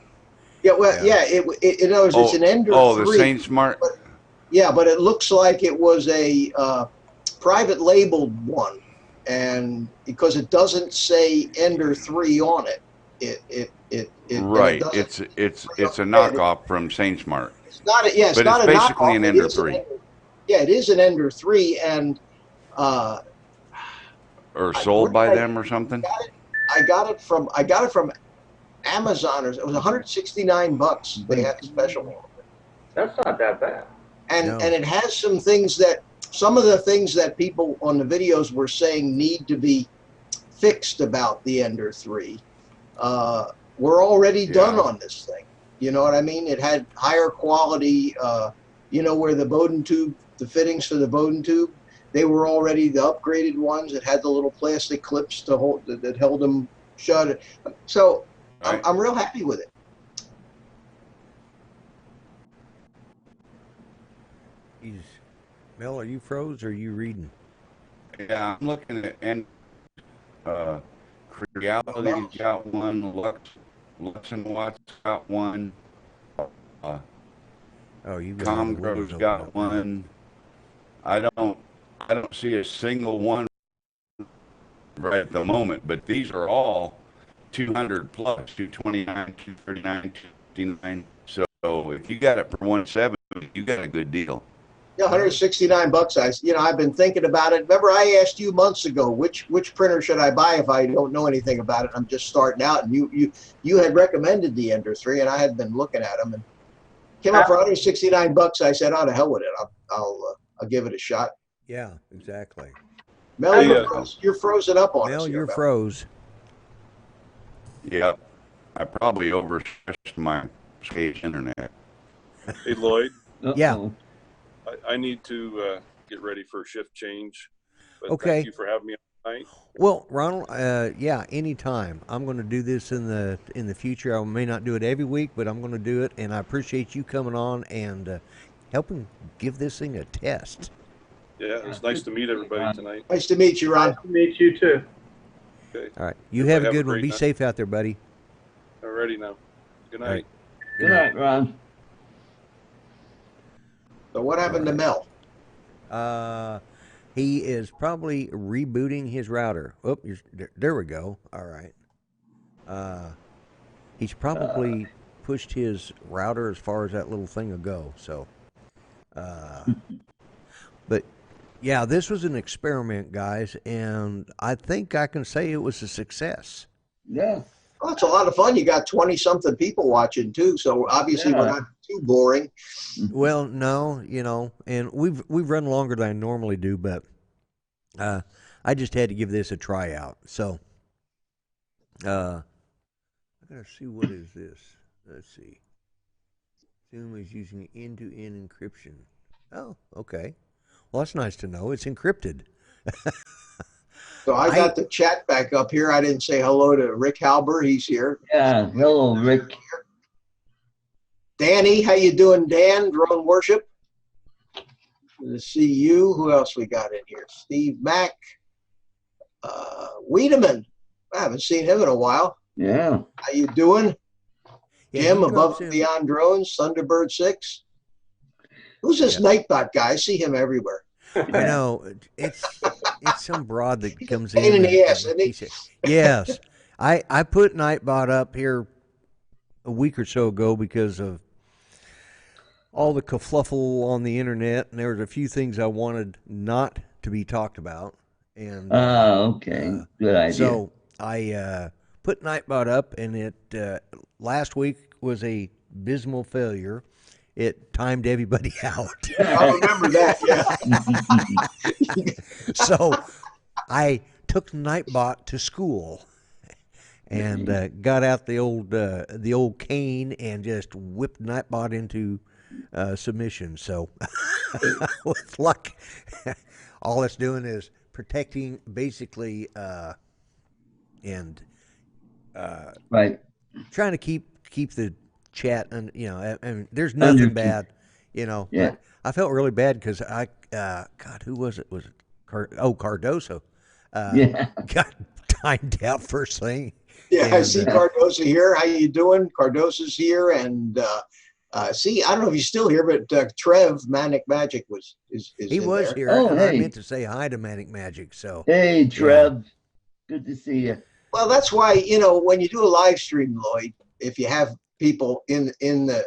Yeah, well, yeah. It's an Ender 3. Oh, the Sane Smart. But, yeah, but it looks like it was a private labeled one, and because it doesn't say Ender 3 on it, Right. it doesn't- It's a knockoff from Sane Smart. It's not. It's But not it's a basically knockoff. an It Ender is an 3. Yeah, it is an Ender 3, and Or sold by them or something. I got it from Amazon. It was $169. They had a special one. That's not that bad. And it has some of the things that people on the videos were saying need to be fixed about the Ender 3. We're already done on this thing. You know what I mean? It had higher quality, where the Bowden tube, the fittings for the Bowden tube, they were already the upgraded ones. It had the little plastic clips to hold that held them shut. So Right. I'm real happy with it. Mel, are you froze or are you reading? Yeah, I'm looking at Creality's got one. Lux and Watts got one. Oh, you Comgro's got one. I don't see a single one right at the moment, but these are all 200 plus, 229, 239, 259. So if you got it for 170, you got a good deal. Yeah, $169. I've been thinking about it. Remember, I asked you months ago which printer should I buy if I don't know anything about it. I'm just starting out, and you had recommended the Ender 3, and I had been looking at them and came up for $169. I said, "Oh, to hell with it. I'll give it a shot." Yeah, exactly. Mel, you're frozen up on Mel, us. You're froze. Yeah, I probably overstressed my Skype internet. Hey, Lloyd. Yeah. I need to get ready for a shift change. But Okay. Thank you for having me on tonight. Well, Ronald, yeah, anytime. I'm going to do this in the future. I may not do it every week, but I'm going to do it, and I appreciate you coming on and helping give this thing a test. Yeah, it's nice to meet everybody tonight. Nice to meet you, Ron. Nice to meet you too. Okay. All right. You have a good one. great Be night. safe out there, buddy. Alrighty now. Good night. All right. Good night, Ron. So what happened to Mel? He is probably rebooting his router. Oh, there we go. All right. He's probably pushed his router as far as that little thing will go. So, but yeah, this was an experiment, guys, and I think I can say it was a success. Yeah. Well, it's a lot of fun. You got 20-something people watching too, so obviously we're not too boring. Well, no, and we've run longer than I normally do, but I just had to give this a try out. So, I gotta see, what is this? Let's see. Zoom is using end-to-end encryption. Oh, okay. Well, that's nice to know. It's encrypted. So I got the chat back up here. I didn't say hello to Rick Halber. He's here. Yeah. Hello, Rick. Danny, how you doing, Dan? Drone Worship. Good to see you. Who else we got in here? Steve Mack. Wiedemann. I haven't seen him in a while. Yeah. How you doing? Yeah, Jim, he Above drops and in. Beyond Drones, Thunderbird 6. Who's this Nightbot guy? I see him everywhere. I know, it's some broad that comes Pain in in. the ass, isn't he? Yes, I put Nightbot up here a week or so ago because of all the kerfluffle on the internet, and there was a few things I wanted not to be talked about. And okay. Good idea. so I put Nightbot up, and it last week was a abysmal failure. It timed everybody out. I remember that, yeah. So I took Nightbot to school and got out the old cane and just whipped Nightbot into submission. So with luck, all it's doing is protecting basically and right. trying to keep the chat, and I mean, there's nothing bad, Yeah. But I felt really bad because God, who was it? Was it Cardoso? Got timed out first thing. Yeah, And, I see Cardoso here. How you doing? Cardoso's here, and see, I don't know if he's still here, but Trev Manic Magic is he in was there. here. Oh, and I hey. meant to say hi to Manic Magic. So Hey, Trev. Good to see you. Well, that's why when you do a live stream, Lloyd, if you have people in the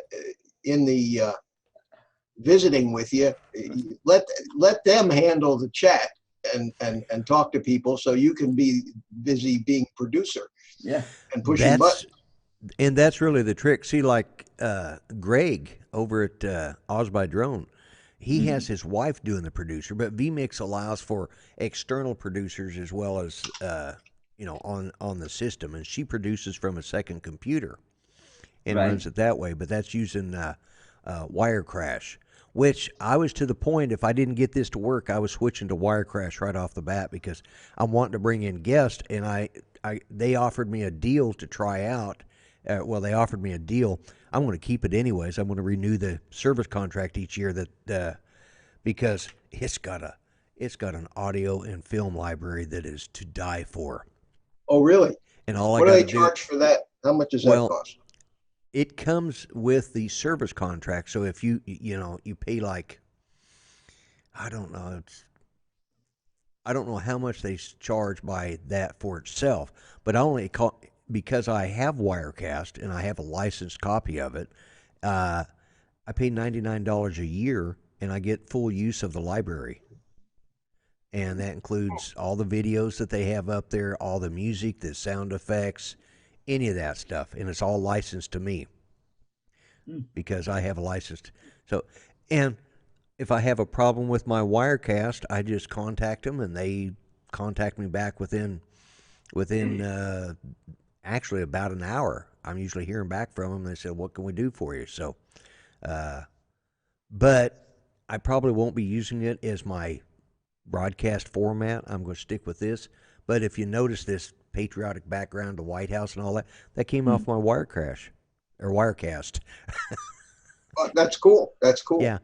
visiting with you, let them handle the chat and talk to people, so you can be busy being producer. Yeah. And pushing buttons. And that's really the trick. See, like Greg over at Oz by Drone, he has his wife doing the producer, but vMix allows for external producers as well as on the system, and she produces from a second computer and runs it that way. But that's using Wirecrash, which I was to the point, if I didn't get this to work, I was switching to Wirecrash right off the bat because I'm wanting to bring in guests, and they offered me a deal to try out. They offered me a deal. I'm going to keep it anyways. I'm going to renew the service contract each year because it's got an audio and film library that is to die for. Oh, really? And all what do they charge for that? How much does that cost? It comes with the service contract. So if you pay like, I don't know how much they charge by that for itself, but because I have Wirecast and I have a licensed copy of it, I pay $99 a year and I get full use of the library. And that includes all the videos that they have up there, all the music, the sound effects, any of that stuff. And it's all licensed to me because I have a license. So, and if I have a problem with my Wirecast, I just contact them and they contact me back within actually about an hour. I'm usually hearing back from them. They said, "What can we do for you?" So, but I probably won't be using it as my broadcast format. I'm going to stick with this. But if you notice this patriotic background, the White House and all that, that came off my Wirecast. That's cool. That's cool. Yeah,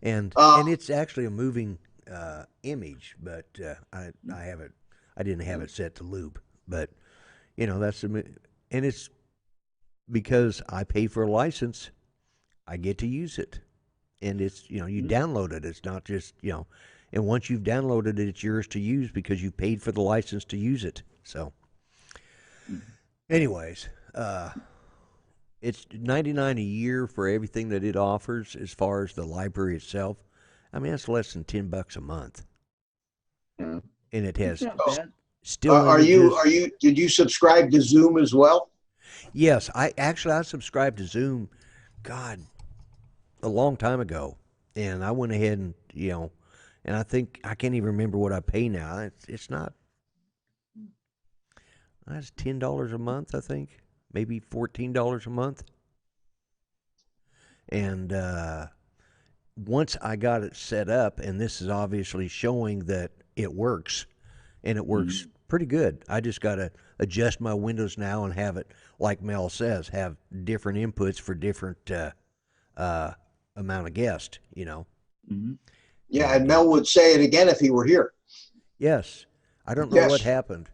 and it's actually a moving image, but I didn't have it set to loop. But that's and it's because I pay for a license, I get to use it, and it's you download it. It's not just and once you've downloaded it, it's yours to use because you paid for the license to use it. So, anyways, it's $99 a year for everything that it offers as far as the library itself. I mean, that's less than $10 a month, and it has still. Did you subscribe to Zoom as well? Yes, I subscribed to Zoom, God, a long time ago, and I went ahead and and I think I can't even remember what I pay now. It's not. That's $10 a month, I think, maybe $14 a month. And once I got it set up, and this is obviously showing that it works, and it works pretty good. I just got to adjust my windows now and have it, like Mel says, have different inputs for different amount of guests. Yeah, and Mel would say it again if he were here. Yes. I don't know what happened.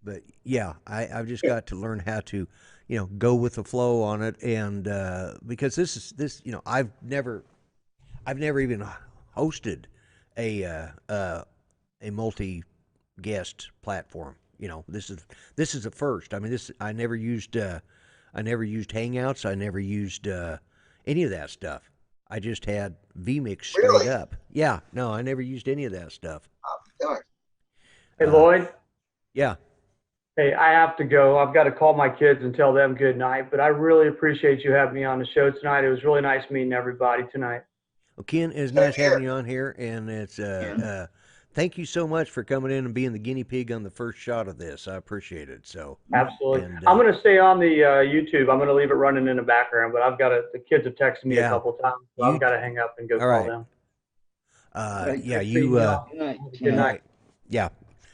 But yeah, I've just got to learn how to, go with the flow on it. And because this, I've never even hosted a multi-guest platform. This is a first. I mean, I never used Hangouts. I never used any of that stuff. I just had vMix straight up. Yeah, no, I never used any of that stuff. Hey, Lloyd? Yeah. Hey, I have to go. I've got to call my kids and tell them good night, but I really appreciate you having me on the show tonight. It was really nice meeting everybody tonight. Well, Ken, it's nice having you on here, and it's thank you so much for coming in and being the guinea pig on the first shot of this. I appreciate it. So absolutely. And, I'm going to stay on the YouTube. I'm going to leave it running in the background, but I've got the kids have texted me a couple times, so I've got to hang up and go call them. Good night. Yeah.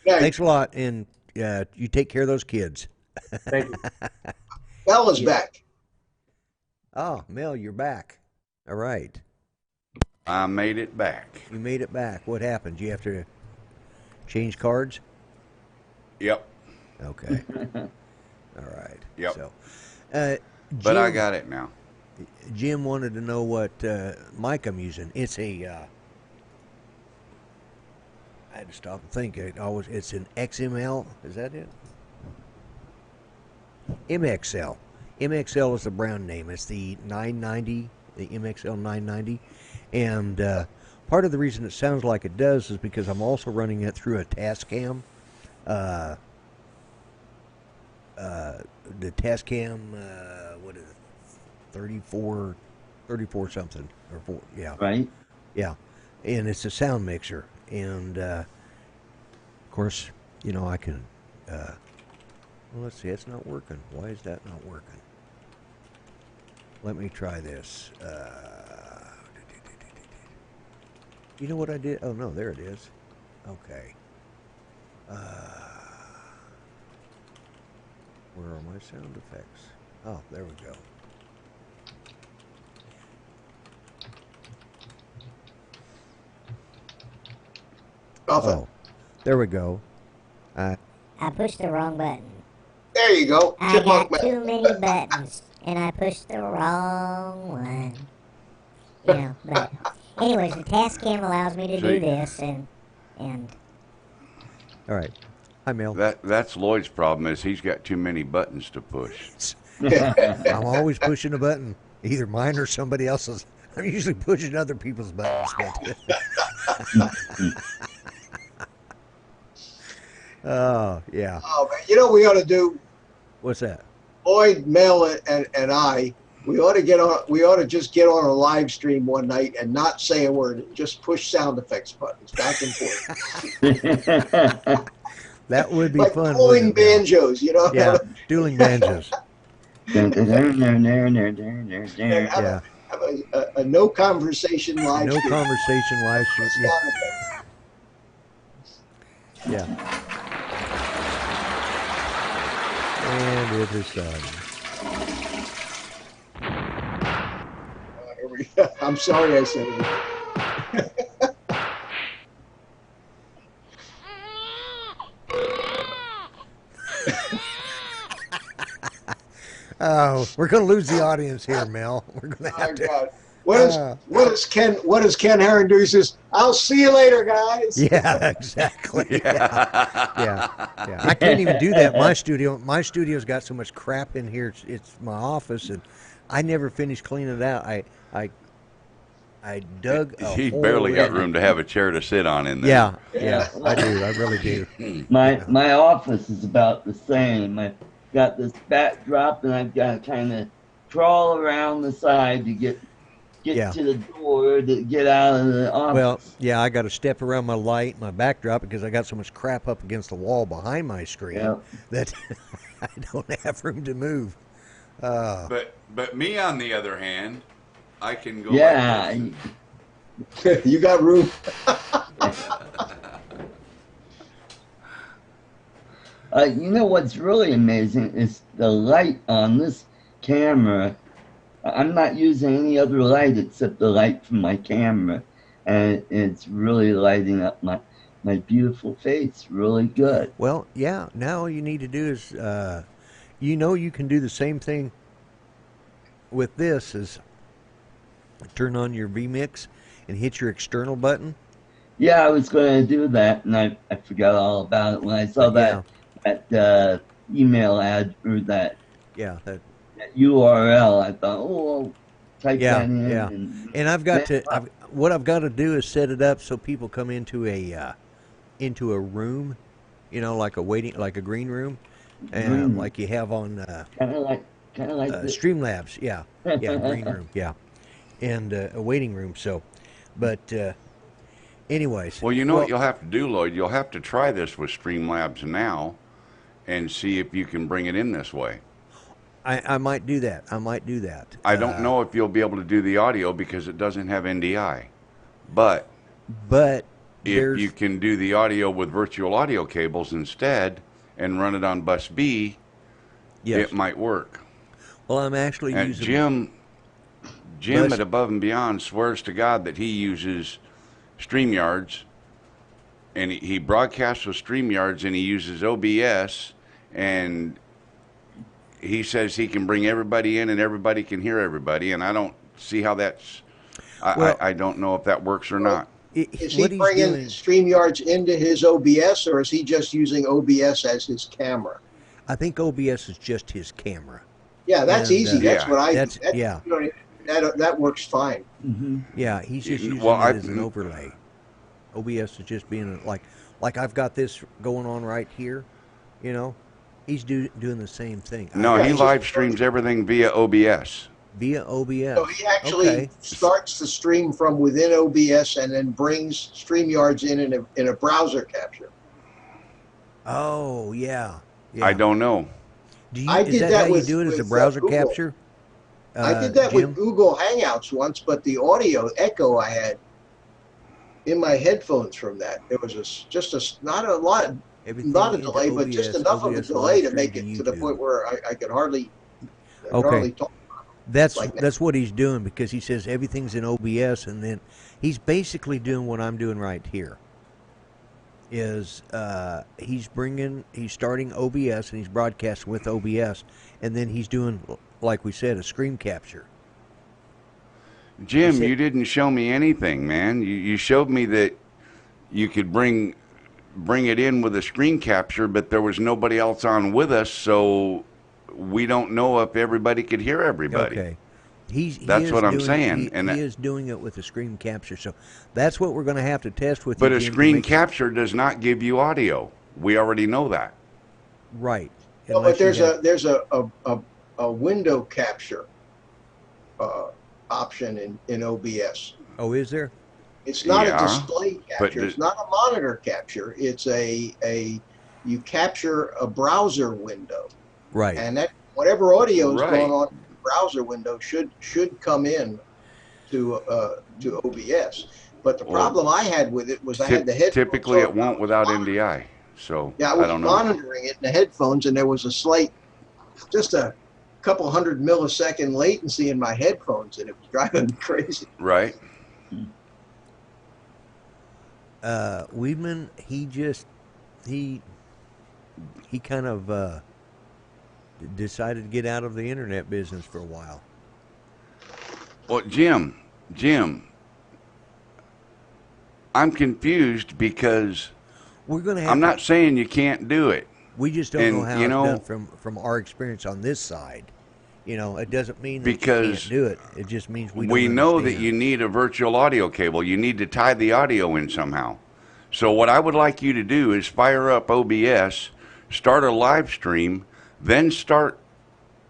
Thanks a lot, and you take care of those kids. Thank you. Mel is back. Oh, Mel, you're back. All right. I made it back. You made it back. What happened? You have to change cards? Yep. Okay. All right. Yep. So, but I got it now. Jim wanted to know what mic I'm using. It's a. I had to stop and think. It's an XML. Is that it? MXL. MXL is the brand name. It's the 990, the MXL 990. And part of the reason it sounds like it does is because I'm also running it through a Tascam. The Tascam, what is it? 34 something or 4? Yeah. Right. Yeah, and it's a sound mixer, and of course, I can. Well, let's see, it's not working. Why is that not working? Let me try this. You know what I did? Oh, no, there it is. Okay. Where are my sound effects? Oh, there we go. Oh, there we go. I pushed the wrong button. There you go. I got too many buttons, and I pushed the wrong one. But anyways, the Tascam allows me to do this, and. All right. Hi, Mel. That's Lloyd's problem is he's got too many buttons to push. I'm always pushing a button, either mine or somebody else's. I'm usually pushing other people's buttons. Oh, yeah. Oh, man. You know what we ought to do? What's that? Lloyd, Mel, and I, we ought to just get on a live stream one night and not say a word, and just push sound effects buttons back and forth. That would be like fun. dueling banjos, you know? Yeah, dueling banjos. And Yeah. have a no conversation live No stream. conversation live stream. Yeah. And it is done. I'm sorry I said it. Oh, we're going to lose the audience here, Mel. We're going to have to. God. What does Ken Herron do? He says, "I'll see you later, guys." Yeah, exactly. Yeah. I can't even do that. My studio's got so much crap in here. It's my office, and I never finished cleaning it out. I dug a He's hole barely got in room to have a chair to sit on in there. Yeah, I do. I really do. My office is about the same. I've got this backdrop, and I've got to kind of crawl around the side to get to the door to get out of the office. Well, yeah, I got to step around my light, my backdrop, because I got so much crap up against the wall behind my screen that I don't have room to move. But me, on the other hand, I can go. Yeah, like you got room. You know what's really amazing is the light on this camera. I'm not using any other light except the light from my camera, and it's really lighting up my beautiful face really good. Well, yeah, now all you need to do is, you can do the same thing with this is turn on your vMix and hit your external button. Yeah, I was going to do that, and I forgot all about it when I saw that email ad or that URL. I thought, I'll type that in. Yeah. And I've got what I've got to do is set it up so people come into a room, like a green room, and like you have on kind of like Streamlabs. Yeah, green room. Yeah, and a waiting room. So, but anyways. Well, what you'll have to do, Lloyd. You'll have to try this with Streamlabs now, and see if you can bring it in this way. I might do that. I don't know if you'll be able to do the audio because it doesn't have NDI. But if you can do the audio with virtual audio cables instead and run it on bus B, it might work. Well, I'm actually using Jim at Above and Beyond swears to God that he uses StreamYards, and he broadcasts with StreamYards, and he uses OBS, and he says he can bring everybody in and everybody can hear everybody, and I don't see how that's. I don't know if that works or not. Is he bringing StreamYards into his OBS, or is he just using OBS as his camera? I think OBS is just his camera. Yeah, that's easy. That's what I. That works fine. Mm-hmm. Yeah, he's just using it as an overlay. OBS is just being like I've got this going on right here, He's doing the same thing. No, he live streams everything via OBS. Via OBS. So he actually starts the stream from within OBS and then brings StreamYards in a browser capture. Oh, yeah. I don't know. Is that how you do it, as a browser capture? I did that Jim? with Google Hangouts once, but the audio echo I had in my headphones from that, it was not a lot. Not a delay, but just enough of a delay to make it to the point where I could hardly talk. That's what he's doing, because he says everything's in OBS, and then he's basically doing what I'm doing right here. Is he's starting OBS and he's broadcasting with OBS, and then he's doing, like we said, a screen capture. Jim, you didn't show me anything, man. You showed me that you could bring bring it in with a screen capture, but there was nobody else on with us, so we don't know if everybody could hear everybody. Okay. That's what I'm saying. He is doing it with a screen capture, so that's what we're going to have to test with. But you, a Jim, screen capture does not give you audio. We already know that. Right. No, but there's a window capture option in OBS. Oh, is there? It's not a display capture. It's not a monitor capture. It's you capture a browser window. Right. And that whatever audio is going on in the browser window should come in to OBS. But the problem I had with it was I had the headphones. Typically, it won't without NDI. So yeah, I was don't know. monitoring it in the headphones, and there was just a couple 100 millisecond latency in my headphones, and it was driving me crazy. Right. Weedman, he kind of decided to get out of the internet business for a while. Well, Jim, I'm confused because we're going to. I'm not saying you can't do it. We just don't know how it's done from our experience on this side. It doesn't mean that you can't do it. It just means we know that you need a virtual audio cable. You need to tie the audio in somehow. So what I would like you to do is fire up OBS, start a live stream, then start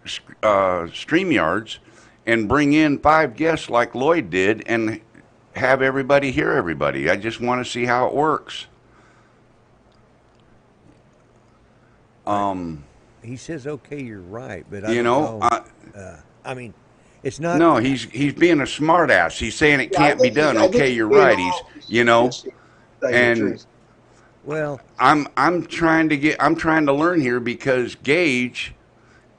StreamYards, and bring in 5 guests like Lloyd did, and have everybody hear everybody. I just want to see how it works. He says, "Okay, you're right," but I don't know. I mean, it's not. No, he's being a smartass. He's saying it can't be done. Okay, you're right. And well, I'm trying to learn here because Gage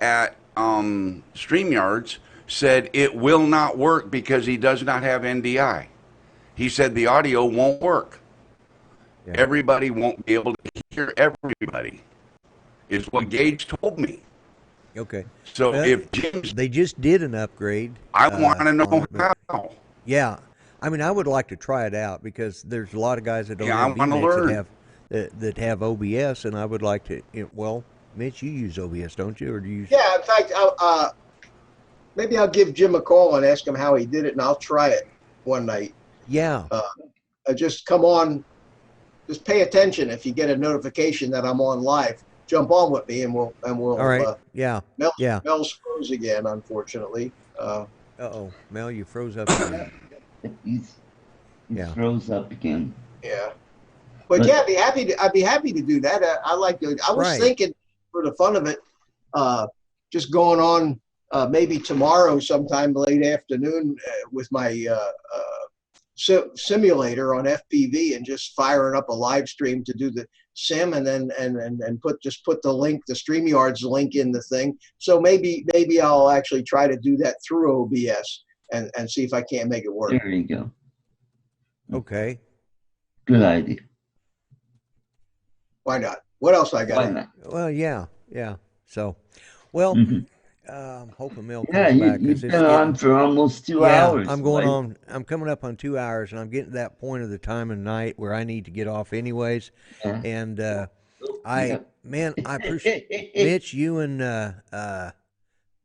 at StreamYards said it will not work because he does not have NDI. He said the audio won't work. Yeah. Everybody won't be able to hear everybody, is what Gage told me. Okay. So they just did an upgrade. I want to know how. Yeah. I mean, I would like to try it out because there's a lot of guys that don't have VMix that have OBS, and I would like to. Well, Mitch, you use OBS, don't you, or do you use? Yeah, in fact, maybe I'll give Jim a call and ask him how he did it, and I'll try it one night. Yeah. Just come on. Just pay attention if you get a notification that I'm on live. Jump on with me, and we'll. All right. Yeah. Mel's froze again, unfortunately. Mel, you froze up again. He froze up again. Yeah, but yeah, I'd be happy to do that. I like to. I was thinking, for the fun of it, just going on maybe tomorrow sometime late afternoon with my simulator on FPV and just firing up a live stream to do the sim, and then put the link, the StreamYards link in the thing. So maybe I'll actually try to do that through OBS and see if I can't make it work. There you go. Okay. Good idea. Why not? What else I got? Why not? Well, yeah. So, well, I'm hoping Mel comes back. You've been on for almost 2 hours. I'm going on. I'm coming up on 2 hours, and I'm getting to that point of the time of night where I need to get off anyways. Yeah. And I appreciate Mitch, you and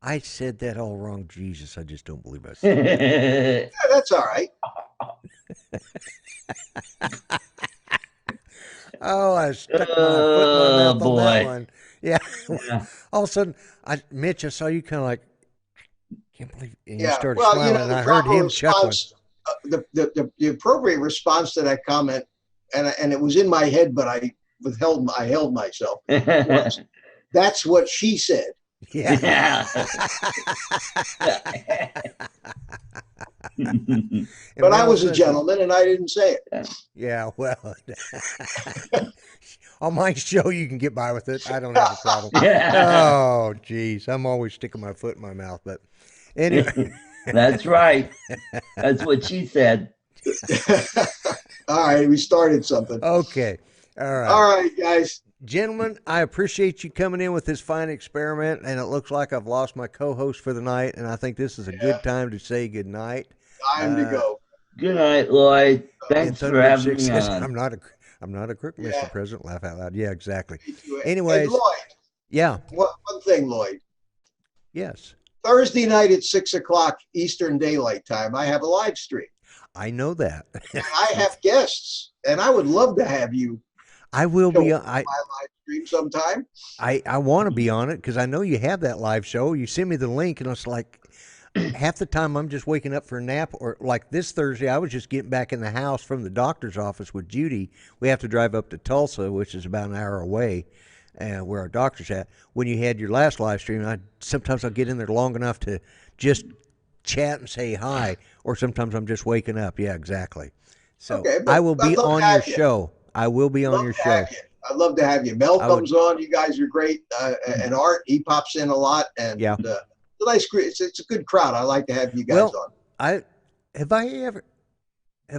I said that all wrong. Jesus, I just don't believe I said that. Yeah, that's all right. Oh, I stuck my foot in my mouth on that one. Yeah. All of a sudden, Mitch, I saw you kind of like, can't believe, and you started smiling, and I heard him chuckling. The appropriate response to that comment, and it was in my head, but I held myself. That's what she said. Yeah. But I was a gentleman, and I didn't say it. Yeah, well, on my show, you can get by with it. I don't have a problem. Oh, geez. I'm always sticking my foot in my mouth. But anyway. That's right. That's what she said. All right. We started something. Okay. All right. All right, guys. Gentlemen, I appreciate you coming in with this fine experiment, and it looks like I've lost my co-host for the night, and I think this is a good time to say good night. Time to go. Good night, Lloyd. Thanks for having me on. I'm not a crook, Yeah. Mr. President. Laugh out loud. Yeah, exactly. Me too. Hey, Anyways, Lloyd, yeah, one thing, Lloyd. yes. Thursday night at 6 o'clock Eastern Daylight Time, I have a live stream. I know that. And I have guests, and I would love to have you I will show be. up on my live stream sometime. I want to be on it because I know you have that live show. You send me the link, and it's like half the time I'm just waking up for a nap, or like this Thursday, I was just getting back in the house from the doctor's office with Judy. We have to drive up to Tulsa, which is about an hour away, where our doctor's at. When you had your last live stream, sometimes I'll get in there long enough to just chat and say hi, or sometimes I'm just waking up. Yeah, exactly. So Okay, I will be I'd love to on your have you. show. I will be on your show. I'd love to have you. Mel I would- comes on. You guys are great. And Art, he pops in a lot. And Yeah. it's a nice, it's a good crowd. I like to have you guys on. Have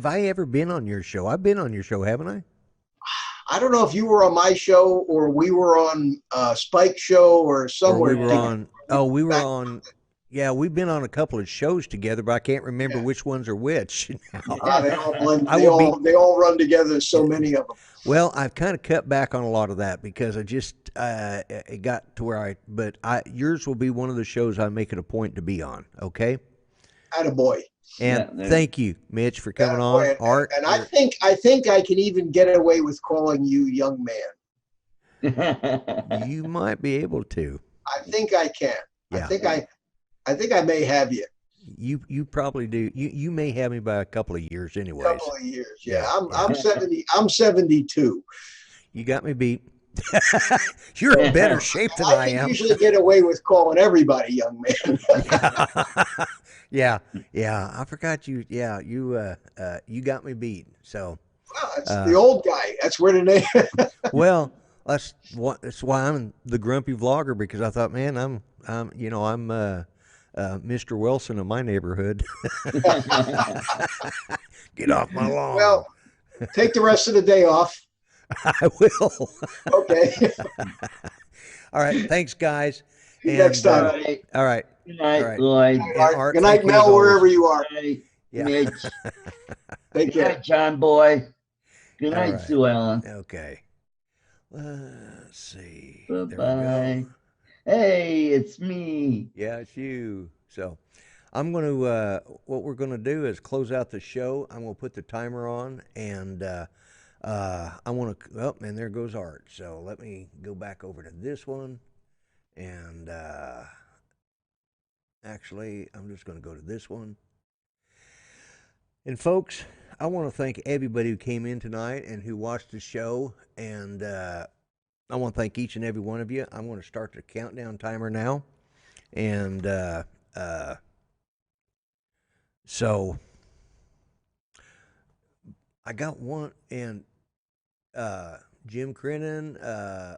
I ever been on your show? I've been on your show, haven't I? I don't know if you were on my show or we were on Spike's show or somewhere. Or we were on. Yeah, we've been on a couple of shows together, but I can't remember which ones are which. They all blend. They all run together. There's so many of them. Well, I've kind of cut back on a lot of that because I just it got to where yours will be one of the shows I make it a point to be on. Okay. Attaboy. And thank you, Mitch, for coming on. Art, and I think I can even get away with calling you young man. You might be able to. I think I can. Yeah. I think I may have you. You probably do. You may have me by a couple of years, anyways. A couple of years, yeah. I'm 70. I'm 72. You got me beat. You're in better shape than I am. I usually get away with calling everybody young man. Yeah. I forgot you. Yeah, you got me beat. So. Well, that's the old guy. That's where the name. Well, that's why I'm the grumpy vlogger, because I thought, man, I'm Mr. Wilson of my neighborhood. Get off my lawn. Well, take the rest of the day off. I will. Okay. All right. Thanks, guys. See you next time. All right. Good night, All right. Lloyd. Art, good night, Mel, wherever you are. Yeah. Mitch. Take Good care. night, John Boy. Good night, right. Sue Ellen. Okay. Let's see. There we Bye-bye. go. Hey, it's me. Yeah, it's you. So I'm going to, what we're going to do is close out the show. I'm going to put the timer on, and I want to, oh, and there goes Art. So let me go back over to this one. And actually, I'm just going to go to this one. And folks, I want to thank everybody who came in tonight and who watched the show. And I want to thank each and every one of you. I'm going to start the countdown timer now. And so I got one, and Jim Crinan,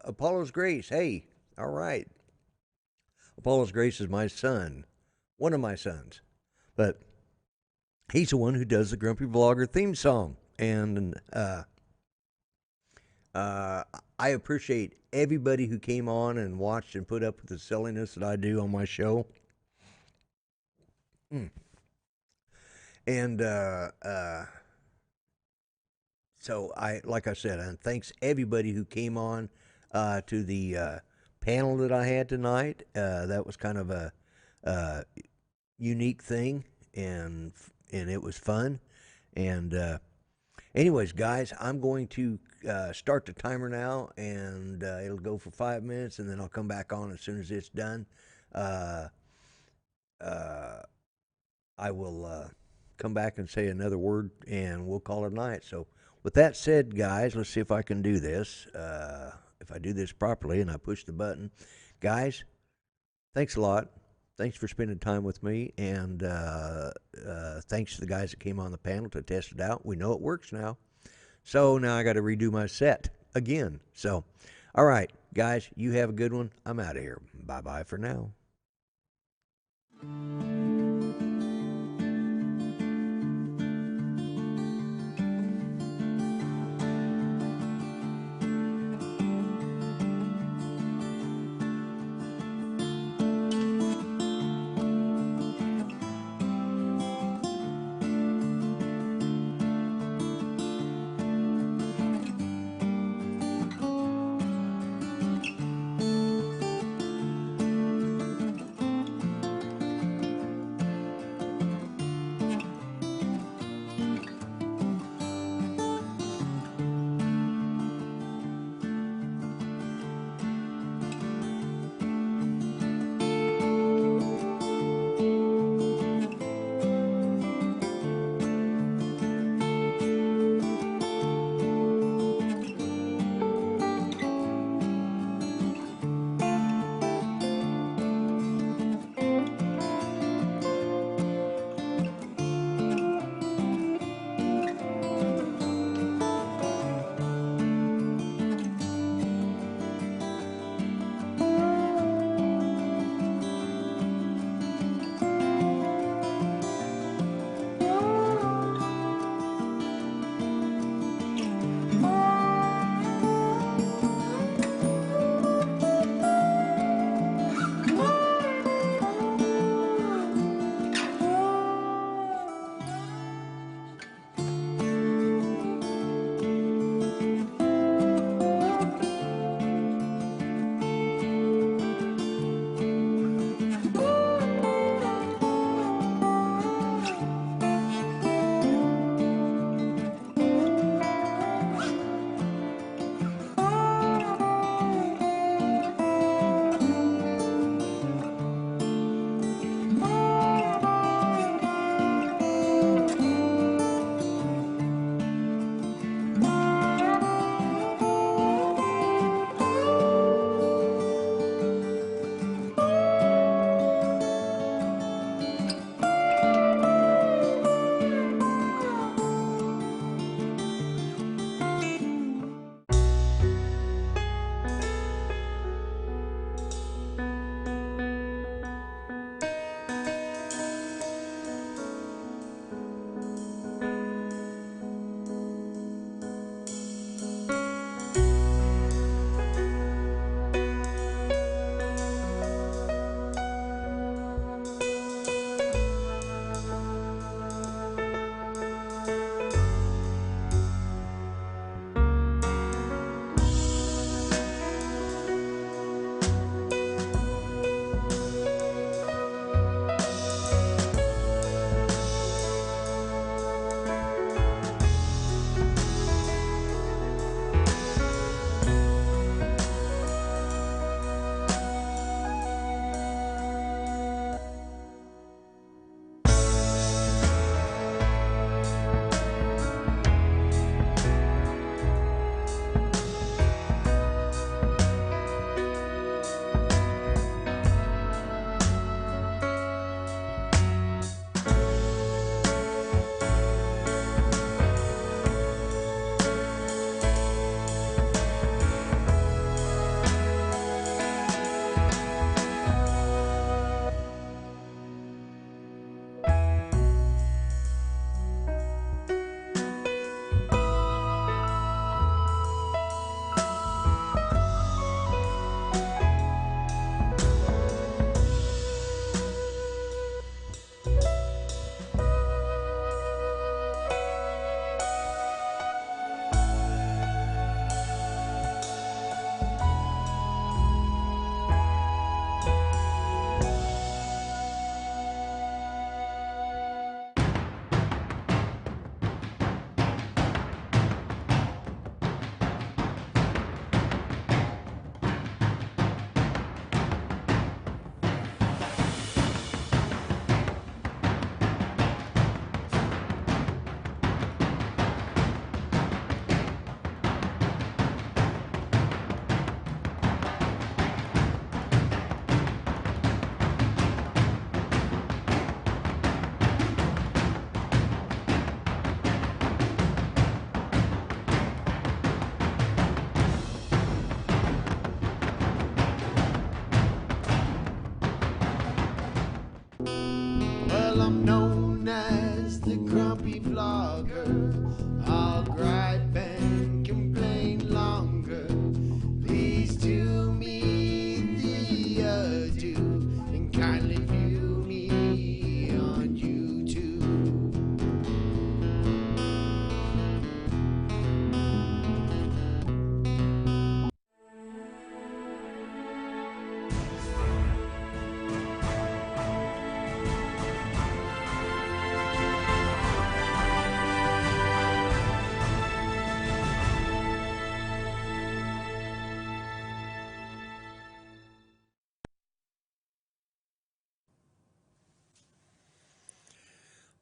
Apollo's Grace. Hey, all right. Apollo's Grace is my son, one of my sons, but he's the one who does the Grumpy Vlogger theme song. And I appreciate everybody who came on and watched and put up with the silliness that I do on my show. And so like I said, and thanks everybody who came on to the panel that I had tonight. That was kind of a unique thing, and it was fun. And anyways, guys, I'm going to start the timer now, and it'll go for 5 minutes, and then I'll come back on as soon as it's done. I will come back and say another word, and we'll call it a night. So with that said, guys, let's see if I can do this. If I do this properly and I push the button. Guys, thanks a lot. Thanks for spending time with me, and thanks to the guys that came on the panel to test it out. We know it works now. So now I got to redo my set again. So, all right, guys, you have a good one. I'm out of here. Bye-bye for now. Well, I'm known as the grumpy vlogger. I'll gripe and complain longer. Please do me the adieu and kindly view me on YouTube.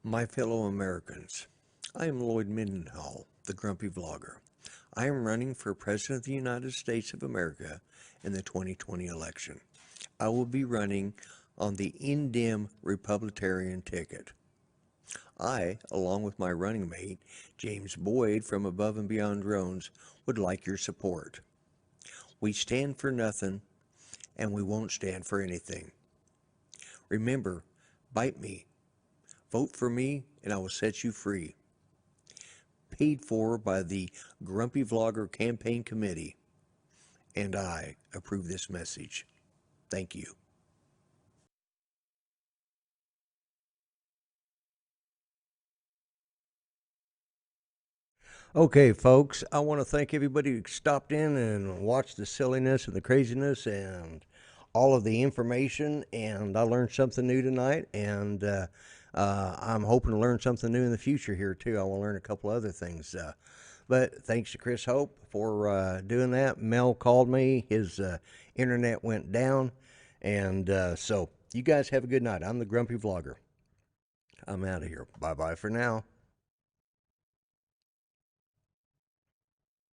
My fellow Americans, I am Lloyd Mendenhall, the Grumpy Vlogger. I am running for President of the United States of America in the 2020 election. I will be running on the in-dim Republican ticket. I, along with my running mate, James Boyd from Above and Beyond Drones, would like your support. We stand for nothing, and we won't stand for anything. Remember, bite me. Vote for me, and I will set you free. Paid for by the Grumpy Vlogger Campaign Committee. And I approve this message. Thank you. Okay, folks, I want to thank everybody who stopped in and watched the silliness and the craziness and all of the information. And I learned something new tonight, and I'm hoping to learn something new in the future here, too. I want to learn a couple other things. But thanks to Chris Hope for doing that. Mel called me. His internet went down. And so you guys have a good night. I'm the Grumpy Vlogger. I'm out of here. Bye-bye for now.